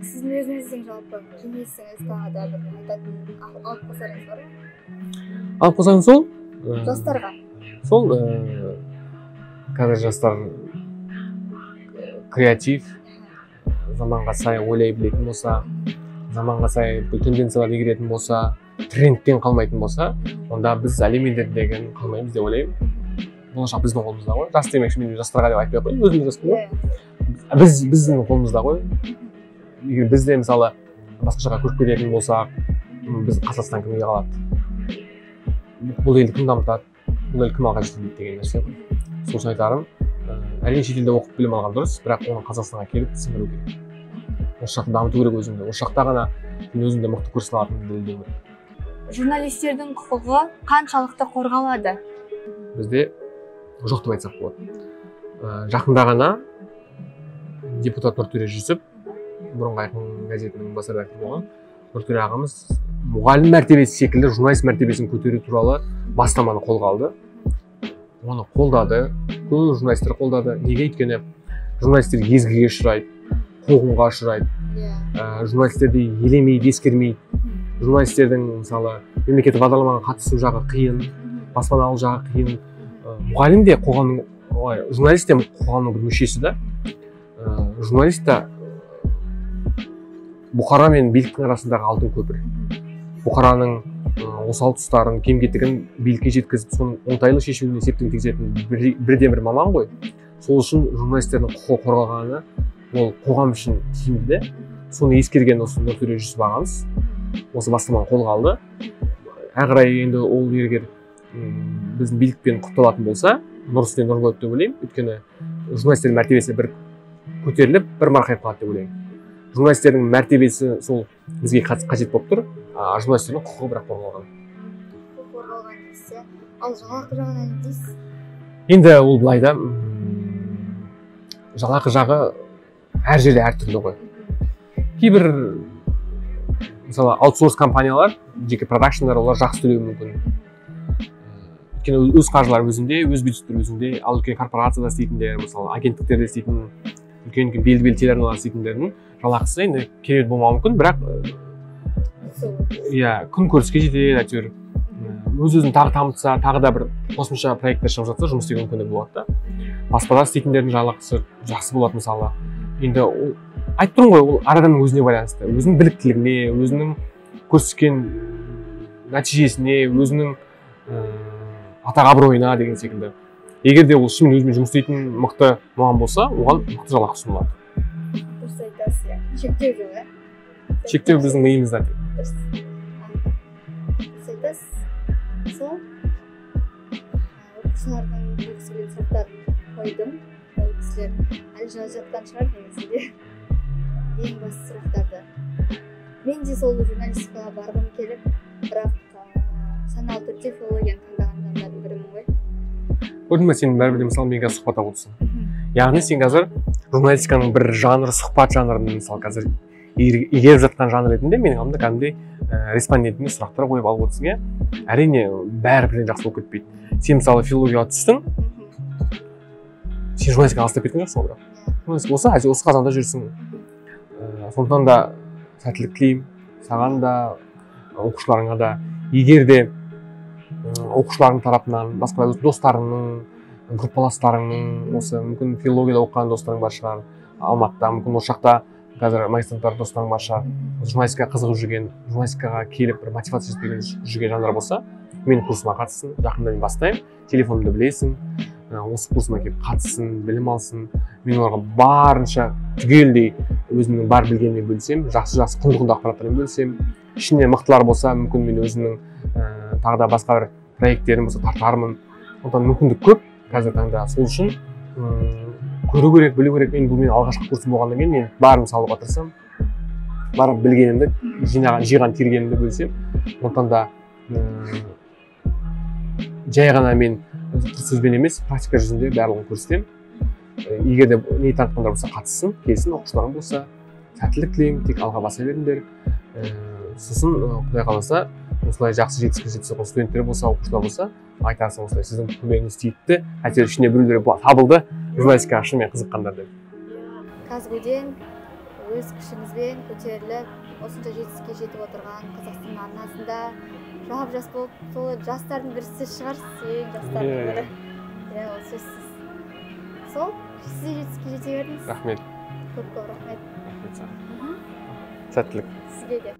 A: Сіздің өзіңіздің жалпы кеңесіңіз тағы да бір айтатын алып қосарыңыз бар ма?
B: Алып қосарым сол?
A: Жастарға.
B: Сол қазір жастар креатив, заманға сай ойлай білетін болса, заманға сай бұл тенденцияларды игеретін болса, трендтен қалмайтын болса, онда біз әлем елдеріндегін қалмаймыз деп ойлаймын. Болашақ біздің қолымызда ғой. Жас демекші, мен жастарға деп айтпай ақ қояйын, өзім жаспын ғой. Біздің қолымызда ғой. Егер бізде мысалы басқа жаққа көріп кететін болсақ, біз Қазақстан кімге қалады? Бұл елді кім дамытады? Бұл ел кім алға жетелейді деген нәрсе ғой. Сол үшін айтарым, әрине шетелде оқып білім алған дұрыс, бірақ оны Қазақстанға келіп сіңіру керек. Осы жақты дамыту керек өзіңді. Осы жақта ғана өзіңді мықты көрсете алатыныңды дәлелдеу керек.
A: Журналистердің құқығы қаншалықты қорғалады?
B: Бізде жоқ деп айтсақ болады. Жақында ғана депутат Нұртөре Жүсіп, бұрынғы Айқын газетінің бас редакторы болған Нұртөре ағамыз мұғалім мәртебесі секілді журналист мәртебесін көтеру туралы бастаманы қолға алды. Оны қолдады, көп журналистер қолдады. Неге? Өйткені журналистер езгіге ұшырайды, қуғынға ұшырайды, журналистерді елемейді, ескермейді. Журналистердің мысалы мемлекеттік бағдарламаға қатысу жағы қиын, баспана алу жағы қиын. Мұғалім де қоғамның, журналист те қоғамның бір мүшесі да. Журналист та бұқара мен биліктің арасындағы алтын көпір. Бұқараның осал тұстарын, кем-кетігін билікке жеткізіп, соның оңтайлы шешуіне септігін тигізетін бірден бір маман ғой. Сол үшін журналистердің құқығы қорғалғаны ол қоғам үшін тиімді де. Соны ескерген осы Нұртөре Жүсіп ағамыз осы бастаманы қолға алды. Әрі енді ол егер біздің билікпен құпталатын болса, нұр үстіне нұр болады деп ойлаймын. Өйткені журналистердің мәртебесі бір көтеріліп, бір марқайып қалады деп ойлаймын. Журналистердің мәртебесі сол бізге қажет болып тұр, журналистердің құқығы бірақ қорғалған.
A: Қорғалған десе, ал жалақы жағынан не дейсіз?
B: Енді ол былай да, жалақы жағы әр жерде әртүрлі ғой. Кейбір мысалы аутсорс компаниялар, жеке продакшндар, олар жақсы төлеуі мүмкін. Өйткені өз қаржылары өзінде, өз бюджеттері өзінде, ал үлкен корпорацияда істейтіндер, мысалы агенттіктерде істейтін үлкен белді телеарналар істейтіндердің жалақысы енді керемет болмауы мүмкін, бірақ иә күнкөріске жетеді әйтеуір. Өз-өзін тағы дамытса, тағы да бір қосымша проекттер шығып жатса, жұмыс істеуге мүмкіндігі болады да. Баспада істейтіндердің жалақысы жақсы болады мысалы. Енді айтып тұрмын ғой, ол әр адамның өзіне байланысты. Өзінің біліктілігіне, өзінің көрсеткен нәтижесіне, өзінің атақ абыройына деген секілді. Егер де ол шынымен өзімен жұмыс істейтін мықты маман болса, оған мықты жалақы ұсынылады.
A: Дұрыс айтасыз, иә. Шектеу жоқ, иә?
B: Шектеу біздің миымызда.
A: Дұрыс айтасыз. Сол оқушылардың негізгі сұрақтарын қойдым. Ол кісілер әлі жазып жатқан шығар негізінде. Ең басты сұрақтарды. Мен де сол журналистикаға барғым келіп, бірақ саналы түрде филологияны таңдаған адамдардың бірімін ғой.
B: Көрдің бе, сен бәрібір де мысалы мен қазір сұхбат алып отырсың. Яғни сен қазір журналистиканың бір жанры, сұхбат жанрының мысалы қазір игеріп жатқан жанр ретінде менің алдымда кәдімгідей респондентіме сұрақтар қойып алып отырсың, иә. Әрине бәрібір жақсы болып кетпейді. Сен мысалы филологияға түстің, сен журналистикаға алыстап кеткен жоқсың бірақ. Осы қазанда жүрсің. Сондықтан да сәттілік тілеймін саған да, оқушыларыңа да. Егер де оқушылардың тарапынан, басқа достарыңның, группаластарыңның, осы мүмкін филологияда оқыған достарың бар шығар, Алматыда, мүмкін осы жақта қазір магистранттар достарың бар шығар, журналистикаға қызығып жүрген, журналистикаға келіп бір мотивация жүрген жандар болса, менің курсыма қатыссын, жақында мен бастаймын, телефонымды білесің, осы курсыма келіп қатыссын, білім алсын, мен оларға барынша түгелдей өзімнің бар білгеніммен бөлісем, жақсы құнды ақпараттармен бөлісем, ішінде мықтылар болса, мүмкін мен өзімнің тағы да басқа бір проекттерім болса тартармын. Сондықтан мүмкіндік көп қазіргі таңда. Сол үшін көру керек, білу керек. Бұл менің алғашқы курсым болғаннан кейін мен барын салуға тырысамын. Бар білгенімді, жиған тергенімді бөлсем. Сондықтан да жай ғана мен сөзбен емес, практика жүзінде барлығын көрсетемін. Егер де ниет танытқандар болса қатыссын, келсін, оқушыларым болса, сәттілік тілеймін, тек алға баса беріңдер. Сосын Құдай қаласа, осылай жақсы жетістікке жетсе, студенттер болса, оқушылар болса, айтарсың осылай сіздің көмегіңіз тиіпті, әйтеуір ішінде біреулер табылды, журналистикаға шынымен қызыққандар деп.
A: Казгуден өз күшіңізбен көтеріліп, осынша жетістікке жетіп отырған Қазақстан арнасында жас болып, сол жастардың бірі сіз шығарсыз, ең жастардың бірі. Иә, ол сөзсіз. Сол, сіз жетістікке жете бердіңіз.
B: Рахмет.
A: Көп рахмет.
B: Рахмет саған. Сәттілік.
A: Сізге де.